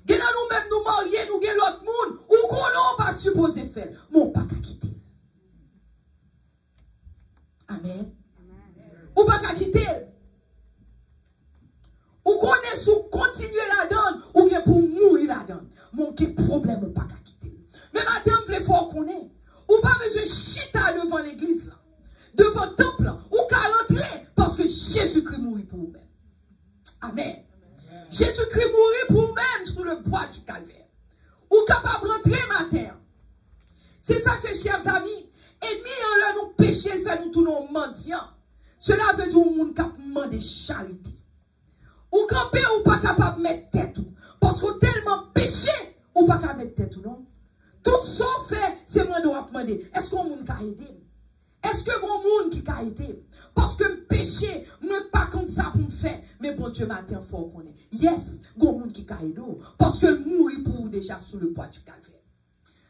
Bien dans nous-mêmes, nous marier, nous avons l'autre monde, ou qu'on n'a pas supposé faire, mais nous ne pouvons pas quitter. Amen. Ou pas quitter. Ou qu'on est sous continuer la donne, ou bien pour mourir la donne. Mon problème ou pas quitter. Mais maintenant, vous voulez fort qu'on est. Ou pas besoin de chita devant l'église là. Devant le temple là. Ou qu'à rentrer parce que Jésus-Christ mourit pour vous-même. Amen. Jésus-Christ mourit pour vous-même sur le bois du calvaire. Ou capable de rentrer matin. C'est ça que, chers amis, ennemi en là nous péché, il fait nous tous nos mendiants. Cela veut dire que nous avons de charité. Ou camper ou pas capable de mettre tête. Parce que tellement péché, ou pas capable de mettre tête, non? Tout ça fait, c'est moi qui dois demander, est-ce qu'on monde qui aider? Est-ce que bon monde qui a aidé? Parce que le péché, ne pas comme ça pour me faire. Mais bon Dieu matin, il faut qu'on ait. Yes, bon monde qui a aidé. Parce que mourir pour vous déjà sous le bois du calvaire.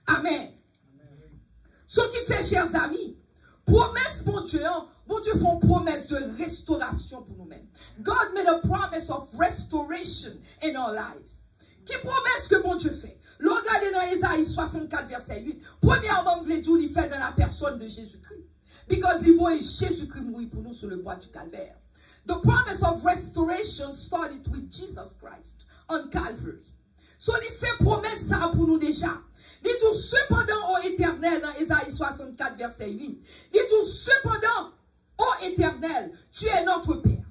Amen. Ce qui fait, chers amis, promesse, bon Dieu fait une promesse de restauration pour nous-mêmes. God made a promise of restoration in our lives. Qui promesse que bon Dieu fait? Regardez dans Ésaïe 64, verset 8. Premièrement, vous voulez dire, il fait dans la personne de Jésus-Christ. Because il voit Jésus-Christ mourir pour nous sur le bois du calvaire. The promise of restoration started with Jesus Christ on Calvary. So, il fait promesse ça pour nous déjà. Il dit cependant, ô Éternel, dans Ésaïe 64, verset 8. Il dit cependant, ô Éternel, tu es notre Père.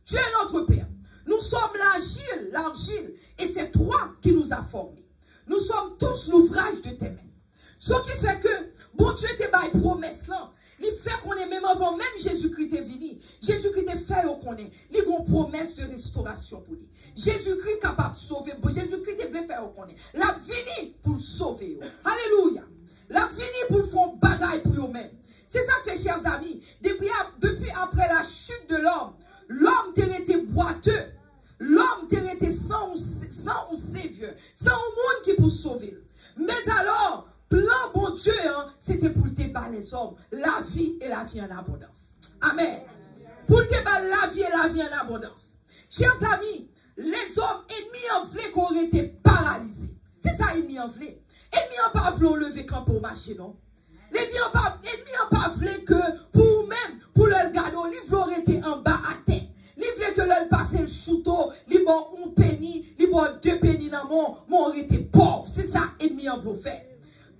Tu es notre Père. Nous sommes l'argile, et c'est toi qui nous as formés. Nous sommes tous l'ouvrage de tes mains. Ce qui fait que, bon Dieu te baille promesse là. Il fait qu'on est même avant même Jésus-Christ est venu. Jésus-Christ est fait qu'on est. Il a une promesse de restauration pour lui. Jésus-Christ est capable de sauver. Jésus-Christ est fait qu'on est. La vini pour sauver. Alléluia. La vini pour faire bagaille pour eux-mêmes. C'est ça que, chers amis, depuis après la chute de l'homme, l'homme t'a été boiteux. L'homme t'a été sans un savieur, sans un monde qui peut sauver. Mais alors, plan bon Dieu, c'était pour te battre les hommes, la vie et la vie en abondance. Amen. Pour te battre la vie et la vie en abondance. Chers amis, les hommes ennemis en voulaient qu'on était paralysés. C'est ça, ennemis en voulaient. Ennemis en pas voulu lever quand pour marcher, non? Les ennemis en pas voulu que pour eux-mêmes, pour leur gado, ils voulaient été en bas à terre. Ils voulaient que leur passer le chouteau, ils bon un penny, ils bon 2 pennies dans mon était pauvre. C'est ça, ennemis en voulu faire.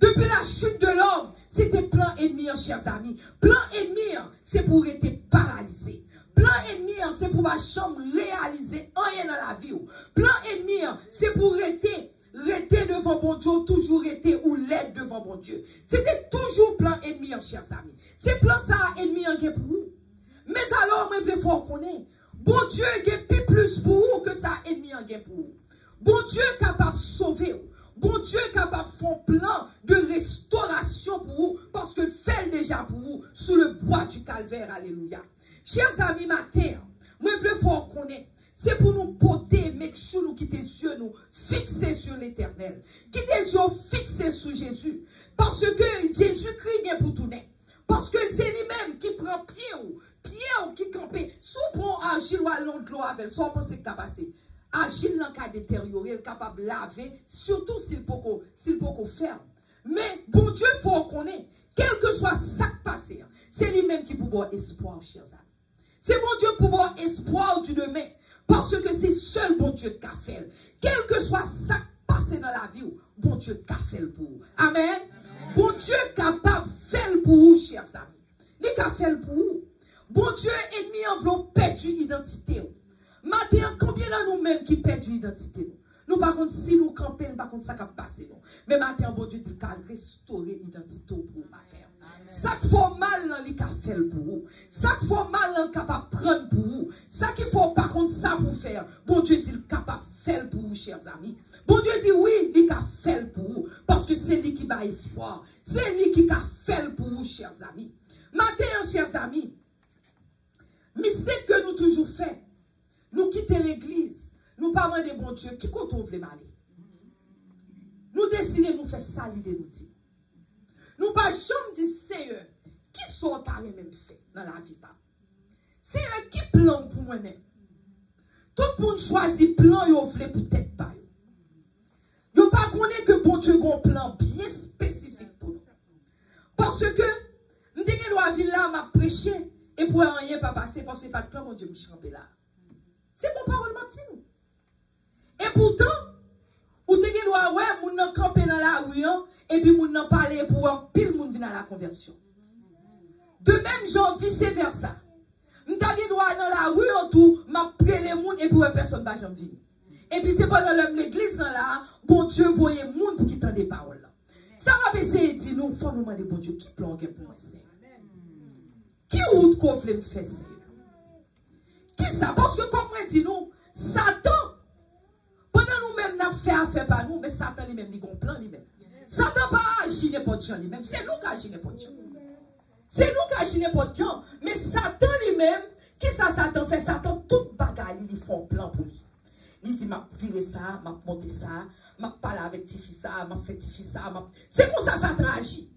Depuis la chute de l'homme, c'était plan ennemi, chers amis. Plan ennemi, c'est pour être paralysé. Plan ennemi, c'est pour ma chambre réaliser rien dans la vie. Plan ennemi, c'est pour rester devant bon Dieu, toujours rester ou l'aide devant bon Dieu. C'était toujours plan ennemi, chers amis. C'est plan ça, ennemi en pour vous. Mais alors, moi, il faut qu'on ait. Bon Dieu est plus pour vous que ça, ennemi en pour vous. Bon Dieu est capable de sauver. Bon Dieu est capable de faire un plan de restauration pour vous, parce que fait déjà pour vous, sous le bois du calvaire, alléluia. Chers amis, matin, moi je veux voir qu'on est. C'est pour nous porter, make sure nous quitter les yeux, nous fixer sur l'éternel. Quitter les yeux fixés sur Jésus. Parce que Jésus-Christ est pour tout. Parce que c'est lui-même qui prend pied ou qui campe. Si on prend agile ou à l'eau de l'eau avec, soit on pense que c'est passé. Agile n'a qu'à détériorer, il est capable de laver, surtout s'il peut faire. Mais bon Dieu, il faut qu'on ait, quel que soit ça qui passe, c'est lui-même qui peut avoir espoir, chers amis. C'est bon Dieu pour avoir espoir du demain, parce que c'est seul bon Dieu qui a fait. Quel que soit ça qui passe dans la vie, bon Dieu qui a fait pour vous. Amen. Amen. Bon Dieu est capable de faire pour vous, chers amis. Il a fait pour vous. Bon Dieu, ennemi enveloppe perdu identité. Maintenant, combien de nous-mêmes qui perdent l'identité? Nous, par contre, si nous campons, par contre, ça va passer. Mais maintenant, bon Dieu dit qu'il a restauré l'identité pour vous, matin. Ça qui fait mal, il a fait pour vous. Ça qui fait mal, il est capable de prendre pour vous. Ça qui faut, par contre, ça pour faire. Bon Dieu dit qu'il est capable de faire pour vous, chers amis. Bon Dieu dit oui, il a fait pour vous. Parce que c'est lui qui a espoir. C'est lui qui a fait pour vous, chers amis. Maintenant, chers amis, mystère que nous toujours fait, nous quitter l'église, nous parlons de bon Dieu, qui compte on veut aller. Nous décidons de nous faire ça, l'idée nous dit. Nous pas jamais dit Seigneur, qui sont à même fait dans la vie pas. Seigneur, qui plan pour moi-même. Tout le monde choisit plan yo vle pour tête pas yo. Yo pas connaît que bon Dieu a un plan bien spécifique pour nous. Parce que nous devons la ville là m'a prêché et pour rien pas passer parce que pas de plan mon Dieu me champer là. C'est mon parole m'a dit nous. Et pourtant ou te gen doit ouais moun nan camper dans la rue et puis moun nan parler pour un pile moun vinn à la conversion. De même genre vice versa. M'ta gen doit dans la rue tout m'a prélé moun et puis personne va jamais venir. Et puis c'est pendant l'église là, bon Dieu voyait moun pour qui tende des paroles là. Ça va essayer de dire nous faut nous demander bon Dieu qui plan pour moi c'est. Qui route qu'on veut me faire c'est. Qui ça parce que comme moi dit nous Satan pendant nous-mêmes, nous avons fait affaire par nous, mais Satan lui-même, il a un plan lui-même. Satan pas agir n'importe qui lui-même. C'est nous qui agissons n'importe qui. C'est nous qui agissons n'importe qui. Mais Satan lui-même, qu'est-ce que Satan fait? Satan, toute bagarre, il fait un plan pour lui. Il dit, m'a viré ça, m'a monté ça, m'a parlé avec Tifi ça, m'a fait Tifi ça. C'est comme ça Satan agit.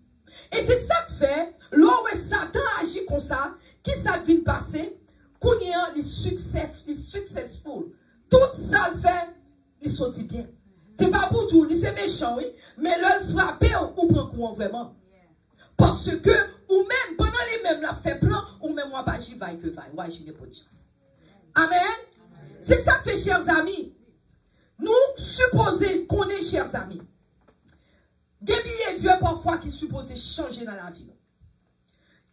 Et c'est ça que fait, là où Satan agit comme ça, qui ça vient passer? Qu'on y a les successful. Tout ça le fait. Il sortit bien. C'est pas pour tout, c'est méchant, oui. Mais là, frapper ou prend courant vraiment. Parce que, ou même, pendant les mêmes, la fait plan, ou même, moi, pas j'y vaille que vaille. Ouais, j'y n'ai pas de chance. Amen. C'est ça que fait, chers amis. Nous supposons qu'on est, chers amis. Des billets vieux parfois qui supposent changer dans la vie.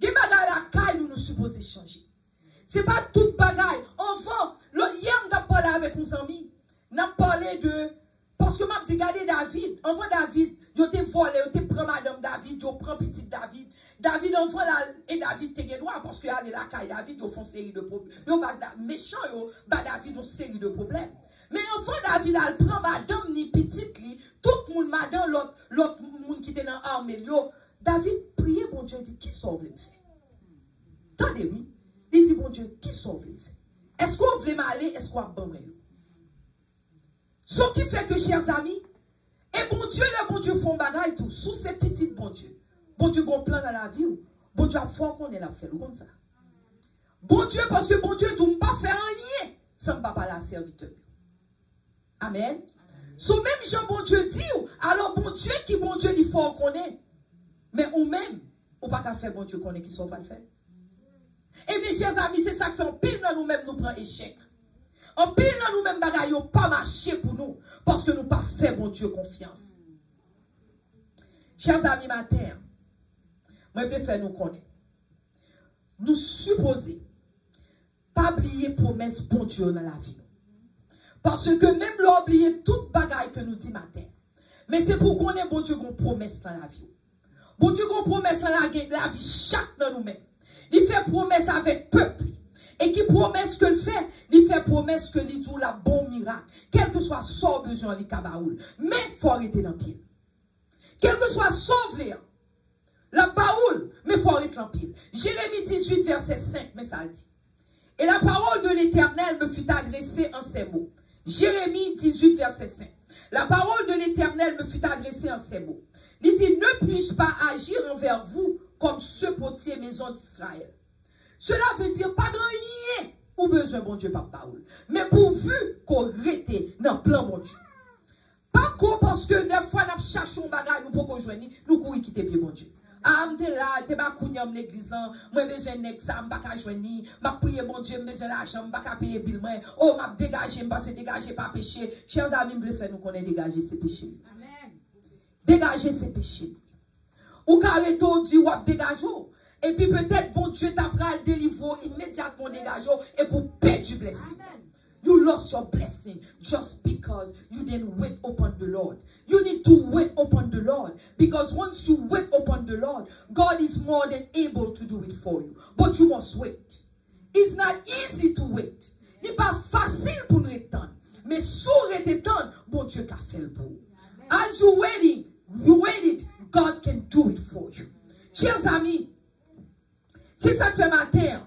Des bagailles à la caille, nous supposons changer. C'est pas toute bagaille. Enfin, hier, on a parlé avec nos amis. On a parlé de... Parce que m'a dit, regardez David. Enfant David, il a volé, il a pris madame David, il a pris petit David. David, enfant là, et David, t'es droit parce qu'il y a la caille David, ils font une série de problèmes. Ils sont méchants, David, ils ont une série de problèmes. Mais enfant David, elle prend madame ni petite, tout le monde, madame, l'autre monde qui était dans l'armée, David, priez, bon Dieu, il dit, qui sauve le fait? Attendez, oui. Il dit, bon Dieu, qui sauve le fait? Est-ce qu'on veut m'aller, est-ce qu'on va m'aller? Ce qui fait que, chers amis, et bon Dieu, le bon Dieu font bagaille tout, sous ces petites bon Dieu. Bon Dieu, bon plan dans la vie, bon Dieu a fort qu'on est la fait, comme ça. Bon Dieu, parce que bon Dieu, tu ne peux pas faire rien sans ne pas la serviteur. Amen. Ce même Jean, bon Dieu dit, alors bon Dieu qui bon Dieu, il faut qu'on est. Mais ou même, ou pas qu'à faire bon Dieu qu'on est qui sont pas le faire. Et mes chers amis, c'est ça que fait un pile dans nous-mêmes, nous prend échec. En pile dans nous-mêmes, bagaille, pas marché pour nous. Parce que nous pas fait, bon Dieu, confiance. Chers amis, matin, moi, je préfère nous connaître. Nous supposer, pas oublier promesse, bon Dieu, dans la vie. Parce que même l'oublier toute bagaille que nous dit matin. Mais c'est pour qu'on ait, bon Dieu, qu'on promesse dans la vie. Bon Dieu, qu'on promesse dans la vie, chaque dans nous-mêmes. Il fait promesse avec peuple. Et qui promesse que le fait, il fait promesse que il dit la bon miracle. Quel que soit son besoin, il kabaoul. Mais il faut arrêter dans le pied. Quel que soit son vler, la baoul, mais il faut arrêter dans le pied. Jérémie 18, verset 5, mais ça le dit. Et la parole de l'Éternel me fut adressée en ces mots. Jérémie 18, verset 5. La parole de l'Éternel me fut adressée en ces mots. Il dit, ne puis-je pas agir envers vous comme ce potier maison d'Israël? Cela veut dire pas de rien ou besoin, bon Dieu, pas Paul. Mais pourvu qu'on rete dans le plan, bon Dieu. Pas quoi parce que des fois, nous cherchons un bagage, nous pouvons joindre, nous courons quitter bien, bon Dieu. Ah, m'te là, t'es pas cougné en l'église, moi besoin de ça, m'pas joindre, m'a prié, bon Dieu, besoin d'argent, m'pas payer bill, moi, oh, m'a dégagé, m'pas se dégager, pas péché. Chers amis, m'ble faire nous connaître dégager ces péchés. Amen. Dégager ces péchés. Ou carrément, dit, ou dégager. Et puis peut-être, bon Dieu t'apprend à le délivrer immédiatement dégager et pour perdre du blessé. You lost your blessing just because you didn't wait upon the Lord. You need to wait upon the Lord. Because once you wait upon the Lord, God is more than able to do it for you. But you must wait. It's not easy to wait. N'est pas facile pour nous attendre. Mais sous attendre, bon Dieu qu'a fait le pour. As you waited, God can do it for you. Chers amis, c'est ça que fait matin.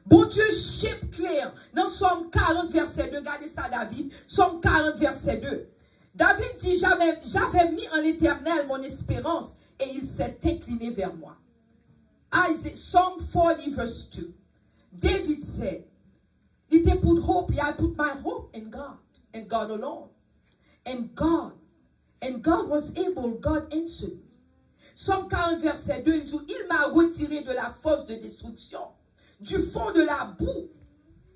Bon Dieu, chip clair, dans Somme 40, verset 2, regardez ça David, Somme 40, verset 2. David dit, j'avais mis en l'Éternel mon espérance et il s'est incliné vers moi. Psalm 40, verse 2. David said, he put hope, I put my hope in God, and God alone. And God was able, God answered me. Psalm 40, verset 2, il dit, il m'a retiré de la fosse de destruction. Du fond de la boue,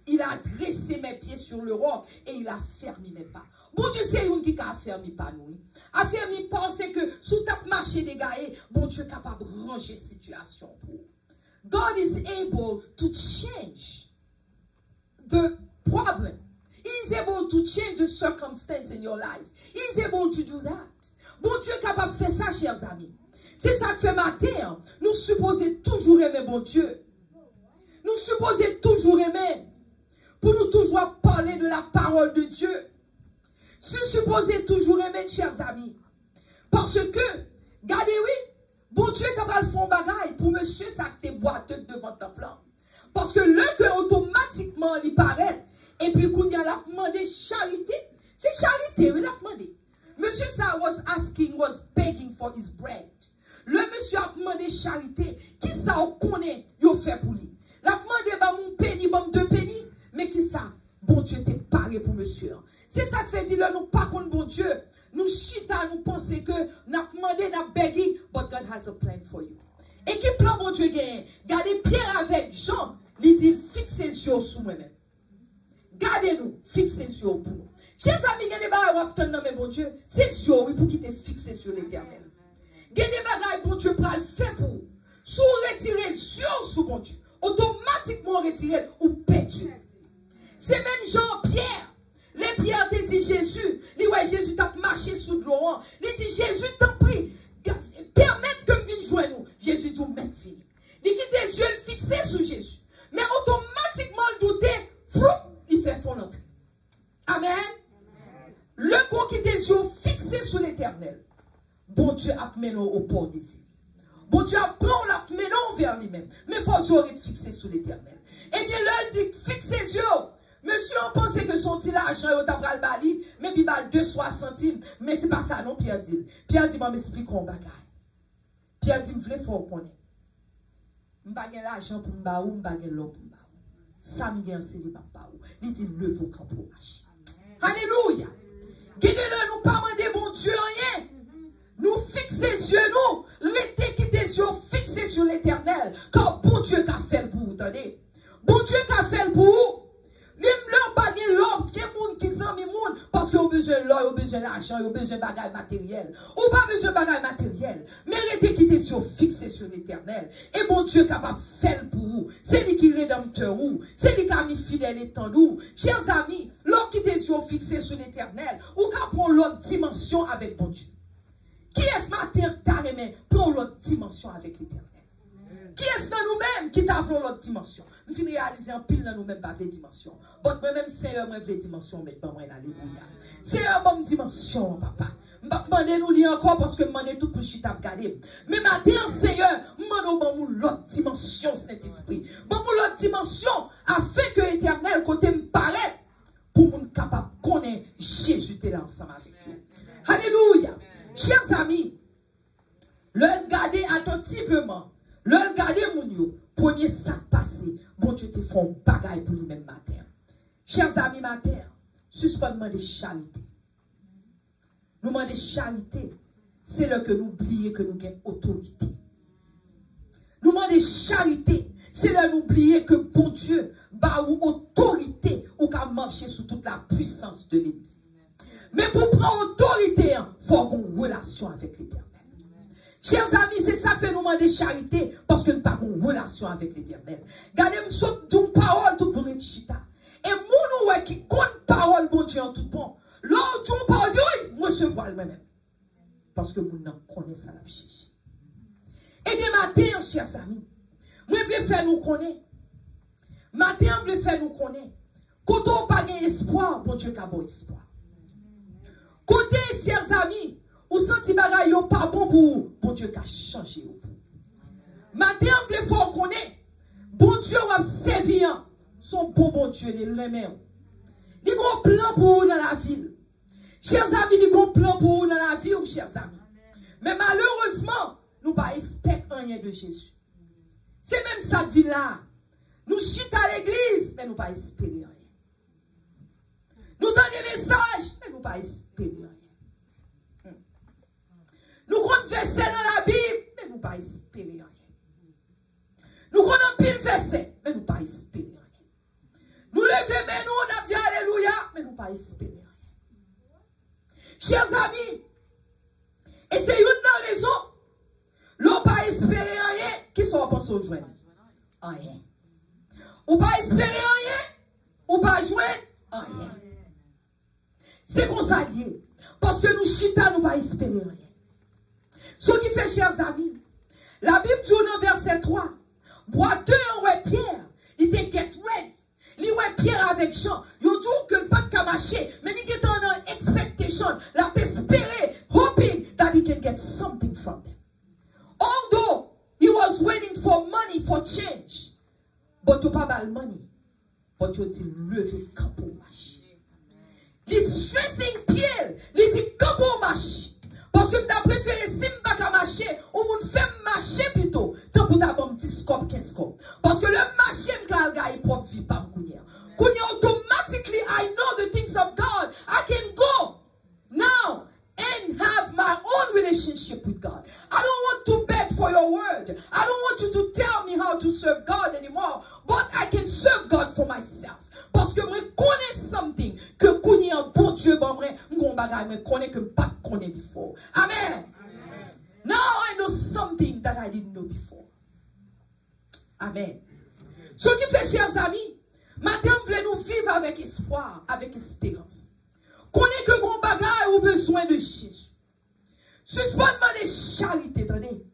il a dressé mes pieds sur le roc et il a fermé mes pas. Bon Dieu, c'est une qui a fermé pas nous. A fermé pas, c'est que sous ta marché des gars, bon Dieu est capable de ranger situation pour. God is able to change the problem. He is able to change the circumstance in your life. He is able to do that. Bon Dieu est capable de faire ça, chers amis. C'est ça que fait matin. Nous supposons toujours aimer bon Dieu. Nous supposons toujours aimer. Pour nous toujours parler de la parole de Dieu. Nous supposons toujours aimer, chers amis. Parce que, regardez, oui, bon Dieu est capable de faire un bagaille pour monsieur ça que t'es boiteux devant ton plan. Parce que le que automatiquement il paraît, et puis qu'on y a demandé charité, c'est charité, il a demandé. Monsieur ça was begging for his bread. Le monsieur a demandé charité, qui ça on connaît, il fait pour lui. La demandé bah mon penny, bah deux penny, mais qui ça? Bon Dieu t'es paré pour monsieur. C'est ça que fait dire nous pas contre bon Dieu. Nous chita, nous pensons que nous avons demandé, nous avons begging, but God has a plan for you. Et qui plan bon Dieu gagne? Gardez Pierre avec Jean, il dit fixez les yeux sur moi-même. Gardez-nous, fixez les yeux pour nous. Chers amis, il y a des bagages qui ont bon Dieu, c'est les yeux pour qui te fixer sur l'éternel. Il y a des bagages bon Dieu pour le faire pour vous. Si vous retirez les yeux sur bon Dieu, automatiquement retirez ou perdu. C'est même Jean-Pierre. Les pierres te dit Jésus, Jésus t'a marché sous l'eau. Il dit Jésus t'en prie, permettre que je vienne joindre nous. Jésus dit même fini. Il dit tes yeux fixés sur Jésus. Mais automatiquement le douter, flou, il fait fond l'entrée. Amen. Le con qui tes yeux fixés sur l'éternel. Bon Dieu a mené au port désir. Bon Dieu a mené vers lui-même. Mais il faut être fixé sur l'éternel. Eh bien là, il dit fixez les yeux. Monsieur, on pensait que son petit argent, il a pris le bali, mais il a 2-3 centimes. Mais ce n'est pas ça, non, Pierre dit. Pierre dit, je m'explique un bagage. Pierre dit, je veux faut qu'on ait. Je n'ai pas l'argent pour me baou, je n'ai pas l'eau pour me baou. Ça me vient, c'est le baou. Il dit, le vos camp pour marcher. Alléluia. Guidez-le, nous pas demander bon Dieu rien. Nous fixer les yeux, nous. Restez qui tes yeux fixés sur l'éternel. Car bon Dieu qu'a fait pour vous, attendez. Bon Dieu qu'a fait pour vous. Parce que vous avez besoin de l'or, vous avez besoin de l'argent, vous avez besoin de bagages matériels. Ou pas besoin de bagages matériels. Mais arrêtez quitter les yeux fixés sur l'éternel. Et bon Dieu est capable de faire pour vous. C'est lui qui est rédempteur ou. C'est lui qui a mis fidèle et tendu. Chers amis, l'or qui les yeux fixés sur l'éternel, ou qu'à prendre l'autre dimension avec bon Dieu. Qui est ce matin carrément pour l'autre dimension avec l'éternel? Qui est-ce dans nous-mêmes qui t'a fait l'autre dimension? Nous finissons réaliser en pile dans nous-mêmes pas les dimensions. Bon, moi-même, c'est un les dimensions, mais pas moi, alléluia. C'est un bonne dimension, papa. Je ne vais nous lire encore parce que je demande tout pour chita regarder. Mais maintenant, Seigneur, je demande l'autre dimension, Saint-Esprit. Bon, l'autre dimension, afin que l'éternel, côté me paraît, pour nous capable de connaître Jésus est là ensemble avec nous. Alléluia. Chers amis, le regarder attentivement. Le regarder mon yo, premier sac passé, bon Dieu te fait un bagaille pour lui-même matin. Chers amis matin, suspendement de charité. Nous demandons charité, c'est là que nous oublions que nous avons autorité. Nous demandons charité, c'est là que nous oublions que bon Dieu a autorité ou qu'a marché sous toute la puissance de l'ennemi. Mais pour prendre autorité, il faut avoir une relation avec l'Éternel. Chers amis, c'est ça que nous demander charité, parce que nous n'avons pas une relation avec l'Éternel. Gardez-moi d'une parole tout pour les chita. Et mon ouais qui compte parole, bon Dieu, en tout bon. L'autre, on parle, oui, moi, je vois le même. Parce que vous n'en connaissez pas la chiche. Eh bien, matin, chers amis, moi, je veux faire nous connaître. Matin, je veux faire nous connaître. Quand on n'a pas d'espoir, bon Dieu, n'a pas espoir. Côté, chers amis, ou senti bagay yo pas bon pour vous, bon Dieu, qu'a changé pour vous. Matin, je veux faire connaître. Bon Dieu, va servir son bon Dieu, les mains. Il y a un plan pour vous dans la ville. Chers amis, il y a un plan pour vous dans la vie, chers amis. Mais malheureusement, nous ne respectons rien de Jésus. C'est même ça vie là. Nous chutons à l'église, mais nous ne pas espérer rien. Nous donnons des messages, mais nous ne pas espérer rien. Nous confessons dans la Bible, mais nous ne pas espérer rien. Nous connaissons pile verset, mais nous ne pas espérer rien. Nous levons, mais nous, on a dit alléluia, mais nous ne pas espérer rien. Chers amis, et c'est une raison, l'on pas espérer rien, qui sont pas au joindre. Rien. Ou pas espérer rien, ou pas jouer rien. C'est comme ça lié. Parce que nous chita, nous pas espérer rien. Ce qui fait, chers amis, la Bible dit dans verset 3, boiteux en Pierre, il était get ready. Li ouais Pierre avec Jean, yo dit que le pas de marcher, mais il était en expectation, la espérer, hoping that he can get something from them. Although he was waiting for money for change, but you pas mal money, but you dit lever camp pour marcher. Li strengthening Pierre, li dit camp pour marcher. Parce que tu as préféré Simba qu'à marcher, ou moun fait marcher plutôt, tant pour ta bon petit scope, 15 scope. Parce que le marché m'galga est propre vie, pas m'kounia. Kounia automatically, I know the things of God. I can go now and have my own relationship with God. I don't want to beg for your word. I don't want you to tell me how to serve God anymore. But I can serve God for myself. Parce que moi connais something que kounia un bon Dieu bon vrai, m'gon bagay moi connais que pas connais before. Amen. Now I know something that I didn't know before. Amen. Ce qui fait, chers amis, maintenant, nous voulons nous vivre avec espoir, avec espérance. Connais que mon bagage ou besoin de Jésus. Suspendement des charités, attendez.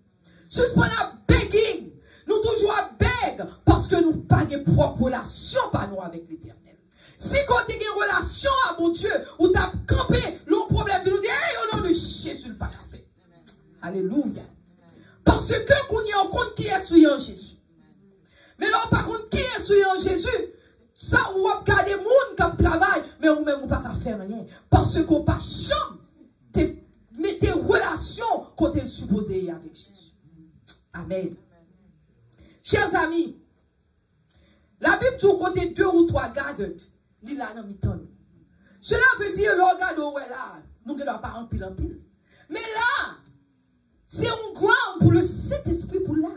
Suspendement begging. Nous toujours à beg parce que nous pas de propre relation par nous avec l'éternel. Si quand tu as une relation à mon Dieu, ou tu as campé, le problème, nous dit, hey, au nom de Jésus, le pas qu'à faire. Alléluia. Parce que qu'on y a en compte qui est sous Jésus. Mais là, par contre, qui est sous Jésus, ça, ou a gardé moun qui travaille, mais ou même ou pas qu'à faire rien. Parce qu'on pas chambre, mettez relation quand elle supposée avec Jésus. Amen. Chers amis, la Bible dit côté 2 ou 3 gathered, il a dans mi-temps. Cela veut dire, le regard où est là, nous ne devons pas en pile. Mais là, c'est un grand pour le Saint-Esprit pour là.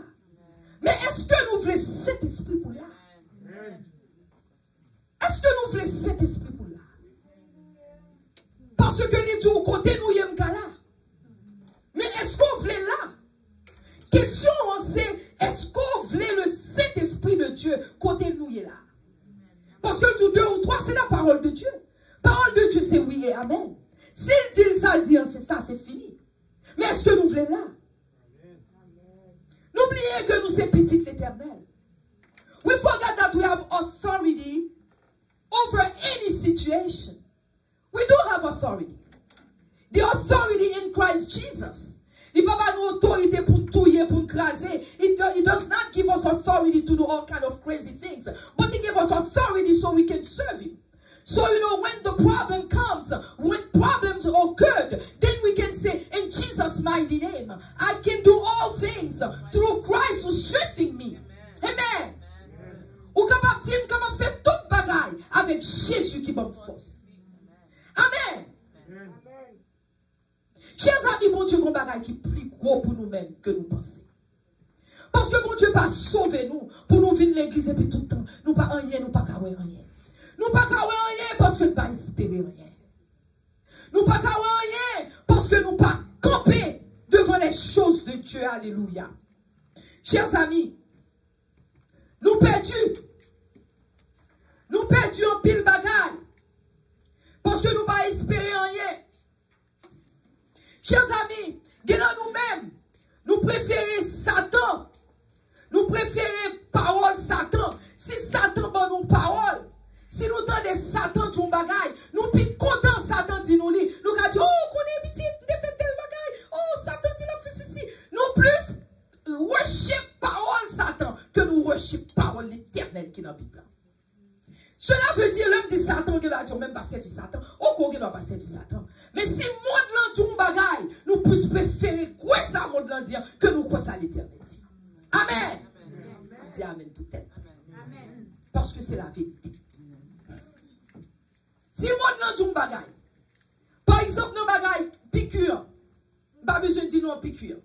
Mais est-ce que nous voulons cet esprit pour là? Est-ce que nous voulons cet esprit pour là? Parce que les deux côtés nous y sommes là. Mais est-ce qu'on voulait là? Question, c'est est-ce qu'on voulait le Saint-Esprit de Dieu côté nous y est là? Parce que tout 2 ou 3, c'est la parole de Dieu. Parole de Dieu, c'est oui et amen. S'il dit ça, c'est ça, c'est fini. Mais est-ce que nous voulons là? N'oubliez que nous sommes petits l'éternel. We forget that we have authority over any situation. We do have authority. The authority in Christ Jesus. Il n'a pas nous autorité pour touiller, pour craser. He does not give us authority to do all kind of crazy things. But he gave us authority so we can serve him. So, you know, when the problem comes, when problems occurred, then we can say, in Jesus' mighty name, I can do all things through Christ who strengthens me. Amen. Ou capable de capable faire toute bagaille avec Jésus qui me force. Amen. Chers amis, bon Dieu, qu'on bagaille qui est plus gros pour nous-mêmes que nous pensons. Parce que bon Dieu pas sauver nous pour nous venir l'église et puis tout le temps. Nous pas rien, nous pas carrer rien. Nous pas carrer rien parce que nous pas espérer rien. Nous pas carrer rien parce que nous pas camper devant les choses de Dieu. Alléluia. Chers amis, nous perdus perdu en pile bagaille. Parce que nous pas espérer rien. Chers amis, nous-mêmes, nous préférons Satan. Nous préférons parole Satan. Si Satan donne nous parole, si nous donnons Satan du bagaille, nous sommes contents Satan dit nous li. Nous avons dit, oh, qu'on est petit, nous fait tel bagaille. Oh, Satan dit la fait ceci. Nous plus worship parole Satan que nous worship parole l'éternel qui est dans la Bible. Cela veut dire, l'homme dit Satan, que là, même pas servir Satan. Au qu'on ne doit pas servir Satan. Mais si monde là dit bagaille, nous pouvons préférer quoi ça monde là dire que nous quoi ça l'éternel dit. Amen. Dis amen peut-être. Parce que c'est la vérité. Si monde là dit bagaille, par exemple, dans bagaille, piqûre, pas besoin de dire non piqûre.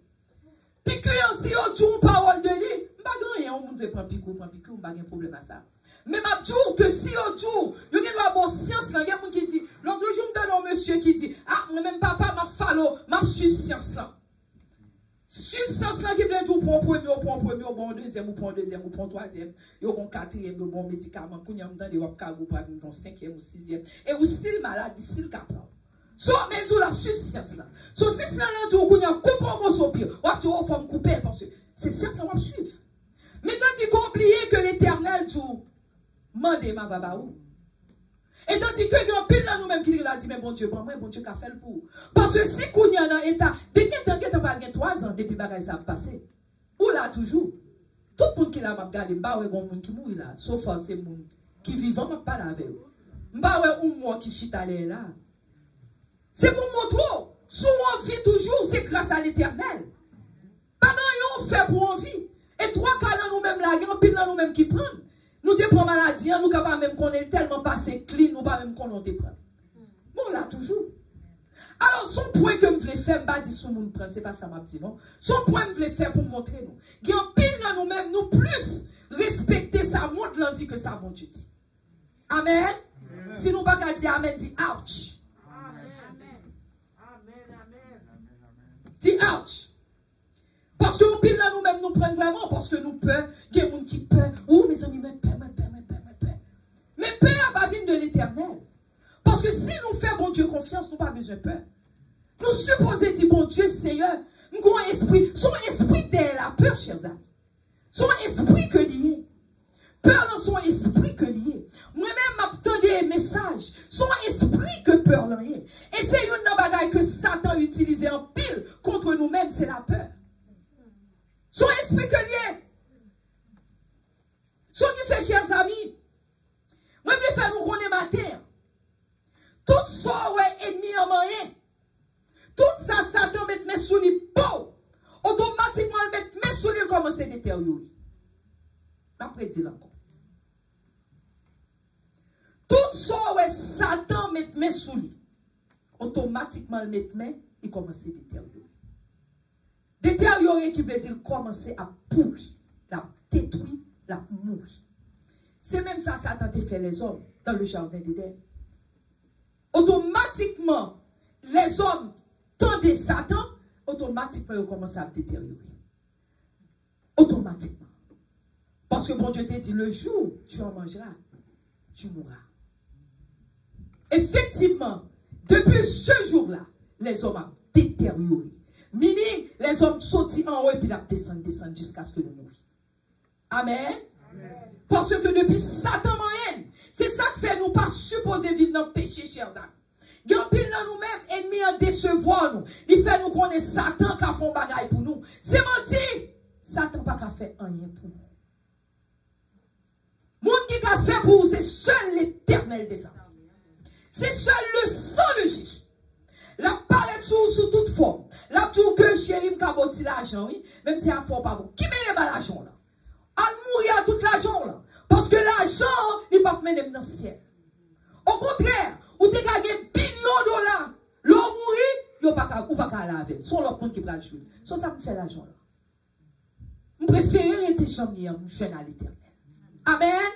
Piqûre, si on dit une parole de lui, pas rien, on ne veut pas piqûre, on n'a pas de problème à ça. Mais ma dis que si on dit, il y a une bonne science là, il y a quelqu'un qui dit, l'autre jour, je me donne un monsieur qui dit, ah, même papa m'a follow, m'a suivi science là. Suivre science là qui veut dire, on prend premier, on prend deuxième, on prend troisième, on prend quatrième, on prend médicament, on prend cinquième ou sixième. Et ou s'il malade, s'il capable. So, même tout la suivre science là. So, si c'est là, on a coupé un mot sur pire, on a dit, on va me couper parce que c'est science là, on va suivre. Maintenant, il faut oublier que l'éternel, tout, mandez ma babaou. Et tandis que il y a un pile là nous-mêmes qui a dit, mais bon Dieu, bon Dieu, qu'a fait le pour. Parce que si qu'on y a dans l'état, dès que tu as 3 ans depuis que ça a passé, ou là toujours, tout le monde qui l'a regardé, bah ouais, monde qui mourit là, sauf c'est le monde qui vivant, m'a pas avec eux. Bah ouais, ou moi qui chita là. C'est pour montrer, si on vit toujours, c'est grâce à l'éternel. Pas non, on fait pour on vit. Et 3 cas là nous-mêmes là, il y a un pile là nous-mêmes qui prennent. Nous dépendons maladie, nous ne pouvons pas même qu'on est tellement passé clean, nous ne pouvons pas même qu'on en dépend. Bon, là, toujours. Alors, son point que je voulais faire, je ne dis pas si prendre, ce n'est pas ça, ma petite, non. Son point que je voulais faire pour montrer nous. Il y a un pile dans nous-mêmes, nous plus respecter ça, montre lundi que ça, mon Dieu dit. Amen. Amen. Si nous ne pouvons pas dire Amen, dit ouch. Amen. Dit ouch. Parce que nous pile là nous-mêmes nous prenons vraiment parce que nous peur, il y a des gens qui peur. Oh mes amis, mais peur. Mais peur n'a pas venir de l'éternel. Parce que si nous faisons bon Dieu confiance, nous n'avons pas besoin de peur. Nous supposons dire bon Dieu Seigneur, nous avons un esprit, son esprit derrière la peur, chers amis. Son esprit que lié. Peur dans son esprit que lié. Moi-même m'attends des messages. Son esprit que peur lié. Et c'est une bagaille que Satan utilise en pile contre nous-mêmes, c'est la peur. Son esprit que lié. Ce qui fait, chers amis, moi, je vais faire nous connaître matin. Tout ça, ouais, ennemi en moyen. Tout ça, Satan met mes sous les peaux. Automatiquement, il met mes sous les commence à détériorer. Après, dit encore. Tout ça, ouais, Satan met mes sous les. Automatiquement, il met mes, il commence à détériorer. Détériorer qui veut dire commencer à pourrir, la détruire, la mourir. C'est même ça, Satan te fait les hommes dans le jardin d'Éden. Automatiquement, les hommes tendent Satan, automatiquement, ils commencent à détériorer. Automatiquement. Parce que bon Dieu t'a dit, le jour où tu en mangeras, tu mourras. Effectivement, depuis ce jour-là, les hommes ont détérioré. Meaning, les hommes sont en haut et puis ils descendent jusqu'à ce que nous mourions. Amen. Amen. Parce que depuis Satan moyenne, c'est ça que fait nous pas supposer vivre dans le péché, chers amis. Il y a un pile dans nous-mêmes, ennemis en décevoir nous. Il fait nous connaître Satan qui a fait un bagaille pour nous. C'est menti. Satan n'a pas fait rien pour nous. Monde qui a fait pour vous, c'est seul l'Éternel des armes. C'est seul le sang de Jésus. La paraît sous toute forme. La tour que chéri m'a bâti l'argent, oui, même si elle ne pas bon. Qui met l'argent là? Elle mourir à tout l'argent là. Parce que l'argent, il ne va pas mener dans le ciel. Au contraire, vous avez gagné billions de dollars. L'on mourit, vous ne pouvez pas laver. Son l'autre monde qui prend le chou. Ça me fait l'argent là. Je préfère rester jamais jeune à l'éternel. Amen.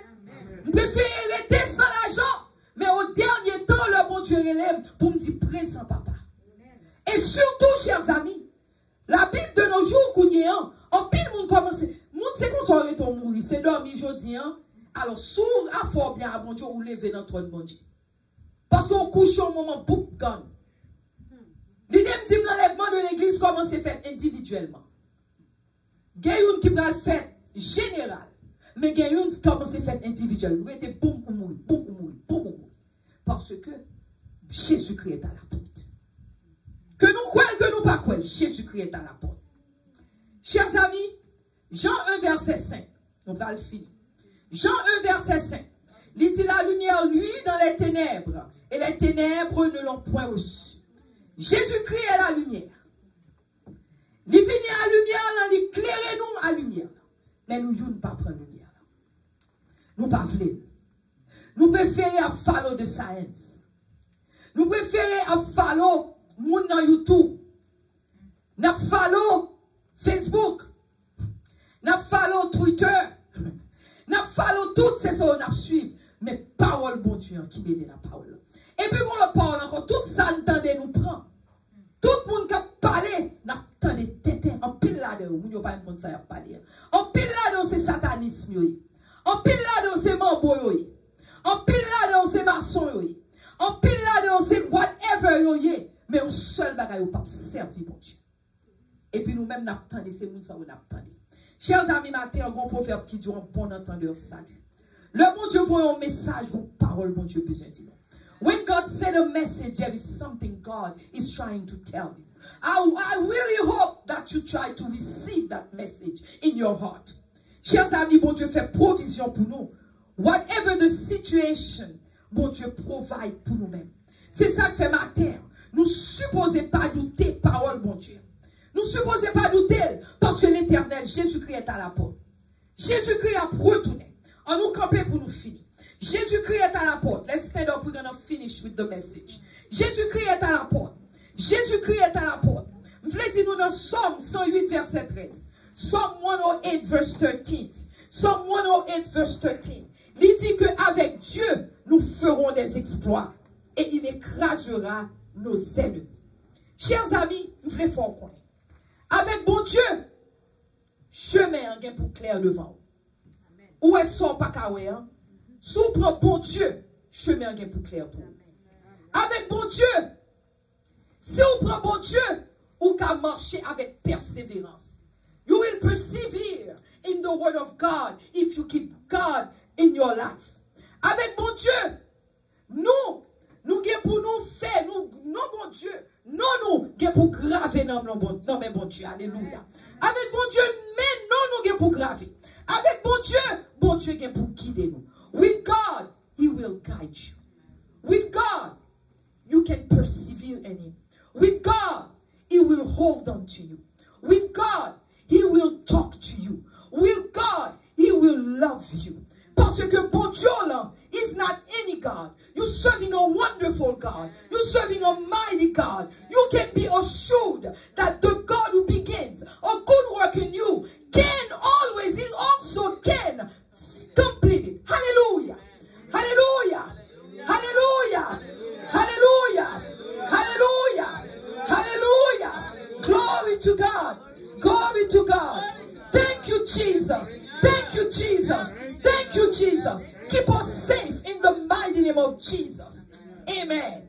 Je préfère rester sans l'argent. Mais au dernier temps, le bon Dieu relève pour me dire présent, papa. Et surtout, chers amis, la Bible de nos jours, qu'on y est, en pile, monde commence. Monde, c'est qu'on soit arrêté au mourir. C'est dormi aujourd'hui, Alors, sous à fort bien à bon Dieu, ou levez dans ton bon Dieu. Parce qu'on couche au moment book gun. L'idée me dit l'enlèvement de l'église, comment c'est fait individuellement. Il y a une qui va le faire général. Mais il y a une comment c'est fait individuel. Vous êtes boum ou mourir, boum ou mourir, boum ou mourir. Parce que Jésus-Christ est à la porte. Que nous croyons, que nous pas croyons, Jésus-Christ est à la porte. Chers amis, Jean 1 verset 5. On va le finir. Jean 1 verset 5. Il dit la lumière, lui, dans les ténèbres. Et les ténèbres ne l'ont point reçu. Jésus-Christ est la lumière. Il vient à la lumière, il éclaire nous à la lumière. Mais nous ne pas prendre la lumière. Nous ne pas voulons. Nous préférons à follow the science. Nous préférons à follow moun dans YouTube. Nous follow Facebook. Nous follow Twitter. Nous follow toutes ces choses nous suivons. Mais parole bon Dieu qui bénit la parole. Et puis on le parle encore, tout ça nous prend. Tout le monde qui a parlé, n'a entendu tétin en pile là-dedans. Vous n'avez pas un ça à parler. En pile là-dedans, c'est satanisme. En pile là-dedans, c'est mambo. En pile là-dedans, c'est maçon. En pile là-dedans, c'est whatever. Mais un seul bagage, pas servir pour Dieu. Et puis nous-mêmes, nous attendons, c'est nous ça, nous attendons. Chers amis, matin, un bon prophète qui dit un bon entendeur salut. Le bon Dieu voit un message, une parole, bon Dieu, besoin de nous. When God said a message, there is something God is trying to tell you. I really hope that you try to receive that message in your heart. Chers amis, bon Dieu fait provision pour nous. Whatever the situation, bon Dieu provide pour nous-mêmes. C'est ça que fait matin. Nous ne supposons pas douter parole, bon Dieu. Nous ne supposons pas douter parce que l'éternel, Jésus-Christ est à la porte. Jésus-Christ a retourné. On nous camper pour nous finir. Jésus-Christ est à la porte. Let's stand up. We're going to finish with the message. Jésus-Christ est à la porte. Jésus-Christ est à la porte. Je voulais dire nous dans Somme 108 verset 13. Psalm 108 verse 13. Psalm 108 verse 13. Il dit qu'avec Dieu, nous ferons des exploits. Et il écrasera nos ennemis. Chers amis, nous voulons faire connaître. Avec bon Dieu, chemin en pour clair devant. Où est-ce qu'on pas kawé, hein? Sous bon Dieu, chemin en pour clair pour. Avec bon Dieu, si on prend bon Dieu, ou qu'à marcher avec persévérance. You will persevere in the word of God if you keep God in your life. Avec bon Dieu, nous pour nous faire, non bon Dieu, non pour graver dans mais bon Dieu, alléluia. Avec bon Dieu, mais non pour graver. Avec bon Dieu pour guider nous. With God, He will guide you. With God, you can persevere in Him. With God, He will hold on to you. With God, He will talk to you. With God, He will love you. Parce que bon Dieu là, is not any God. You're serving a wonderful God. You're serving a mighty God. You can be assured that the God who begins a good work in you can always, He also can complete it. Hallelujah. Hallelujah. Hallelujah. Hallelujah. Hallelujah. Hallelujah. Glory to God. Glory to God. Thank you, Jesus. Thank you, Jesus. Thank you, Jesus. Keep us safe in the mighty name of Jesus. Amen.